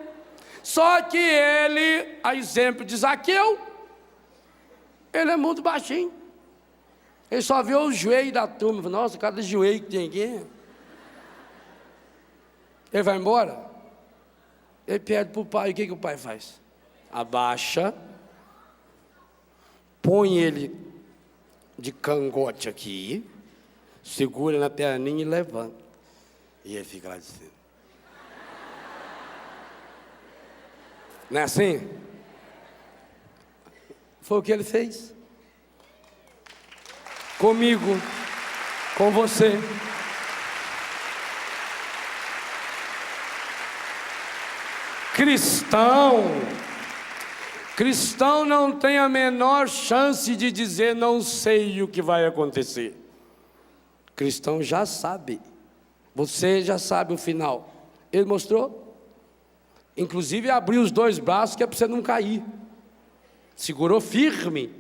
Speaker 2: Só que ele, a exemplo de Zaqueu, ele é muito baixinho. Ele só vê o joelho da turma. Nossa, cada joelho que tem aqui. Ele vai embora. Ele pede para o pai. O que o pai faz? Abaixa. Põe ele de cangote aqui. Segura na perninha e levanta. E ele fica lá de cima. Não é assim? Foi o que ele fez. Comigo, com você. Cristão não tem a menor chance de dizer não sei o que vai acontecer. Cristão já sabe. Você já sabe o final. Ele mostrou. Inclusive abriu os 2 braços que é para você não cair. Segurou firme.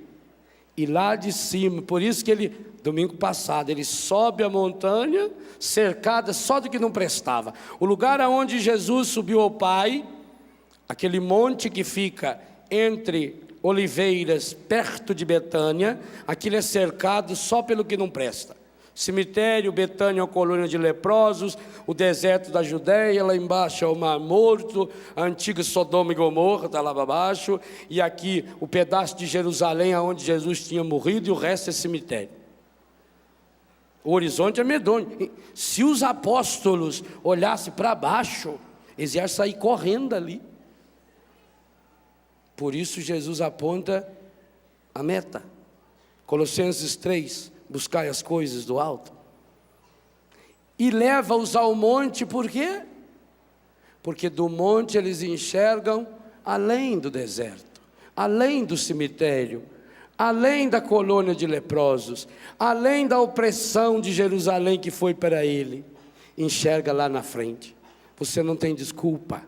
Speaker 2: E lá de cima, por isso que ele, domingo passado, ele sobe a montanha, cercada só do que não prestava. O lugar aonde Jesus subiu ao Pai, aquele monte que fica entre oliveiras, perto de Betânia, aquilo é cercado só pelo que não presta. Cemitério, Betânia é uma colônia de leprosos, o deserto da Judéia, lá embaixo é o Mar Morto, a antiga Sodoma e Gomorra está lá abaixo, e aqui o pedaço de Jerusalém onde Jesus tinha morrido, e o resto é cemitério. O horizonte é medonho. Se os apóstolos olhassem para baixo, eles iam sair correndo ali. Por isso Jesus aponta a meta. Colossenses 3, buscai as coisas do alto. E leva-os ao monte, por quê? Porque do monte eles enxergam além do deserto, além do cemitério, além da colônia de leprosos, além da opressão de Jerusalém que foi para ele. Enxerga lá na frente. Você não tem desculpa.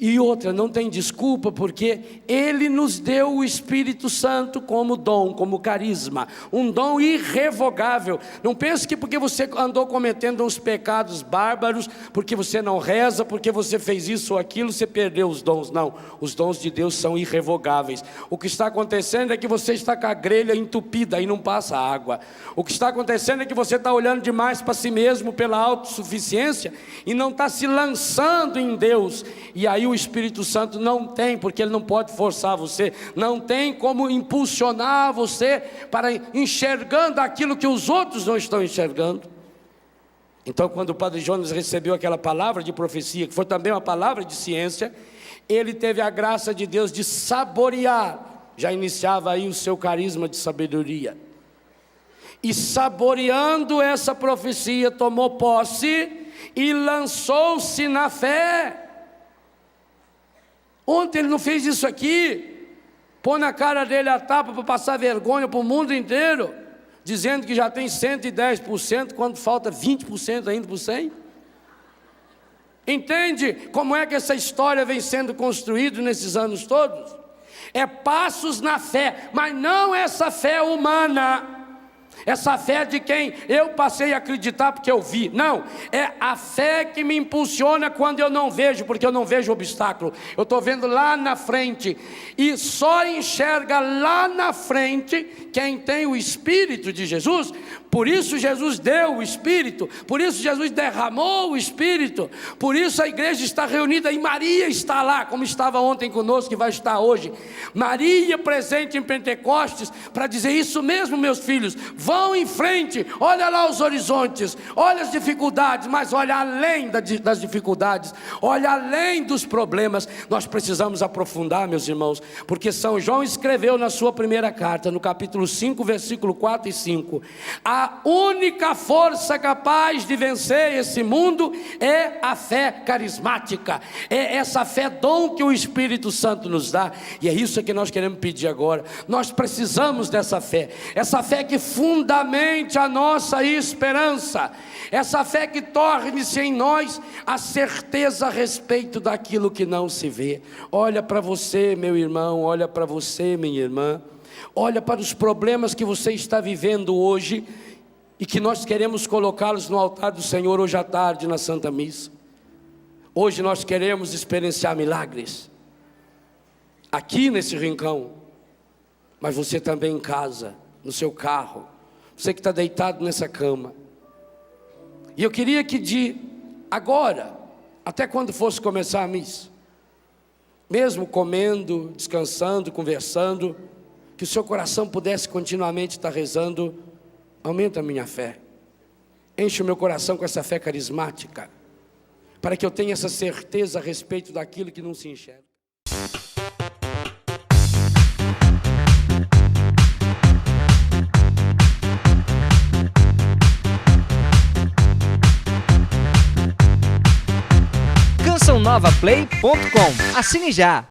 Speaker 2: E outra, não tem desculpa, porque Ele nos deu o Espírito Santo como dom, como carisma, um dom irrevogável. Não pense que porque você andou cometendo uns pecados bárbaros, porque você não reza, porque você fez isso ou aquilo, você perdeu os dons. Não, os dons de Deus são irrevogáveis. O que está acontecendo é que você está com a grelha entupida e não passa água. O que está acontecendo é que você está olhando demais para si mesmo pela autossuficiência e não está se lançando em Deus. E aí o Espírito Santo não tem, porque ele não pode forçar você, não tem como impulsionar você para enxergando aquilo que os outros não estão enxergando. Então quando o Padre Jonas recebeu aquela palavra de profecia, que foi também uma palavra de ciência, ele teve a graça de Deus de saborear, já iniciava aí o seu carisma de sabedoria, e saboreando essa profecia, tomou posse e lançou-se na fé. Ontem ele não fez isso aqui, pôr na cara dele a tapa para passar vergonha para o mundo inteiro, dizendo que já tem 110%, quando falta 20% ainda por 100%. Entende como é que essa história vem sendo construída nesses anos todos? É passos na fé, mas não essa fé humana. Essa fé de quem eu passei a acreditar porque eu vi. Não, é a fé que me impulsiona quando eu não vejo, porque eu não vejo obstáculo. Eu estou vendo lá na frente. E só enxerga lá na frente quem tem o Espírito de Jesus. Por isso Jesus deu o Espírito, por isso Jesus derramou o Espírito, por isso a igreja está reunida e Maria está lá, como estava ontem conosco e vai estar hoje. Maria presente em Pentecostes, para dizer isso mesmo, meus filhos, vão em frente, olha lá os horizontes, olha as dificuldades, mas olha além das dificuldades, olha além dos problemas. Nós precisamos aprofundar, meus irmãos, porque São João escreveu na sua primeira carta, no capítulo 5, versículo 4 e 5, a A única força capaz de vencer esse mundo é a fé carismática. É essa fé dom que o Espírito Santo nos dá. E é isso que nós queremos pedir agora. Nós precisamos dessa fé. Essa fé que fundamente a nossa esperança. Essa fé que torne-se em nós a certeza a respeito daquilo que não se vê. Olha para você, meu irmão, olha para você, minha irmã. Olha para os problemas que você está vivendo hoje e que nós queremos colocá-los no altar do Senhor hoje à tarde na Santa Missa. Hoje nós queremos experienciar milagres aqui nesse rincão, mas você também em casa, no seu carro, você que está deitado nessa cama. E eu queria que de agora, até quando fosse começar a missa, mesmo comendo, descansando, conversando, que o seu coração pudesse continuamente estar rezando: aumenta a minha fé, enche o meu coração com essa fé carismática, para que eu tenha essa certeza a respeito daquilo que não se enxerga.
Speaker 3: cançãonovaplay.com. Assine já!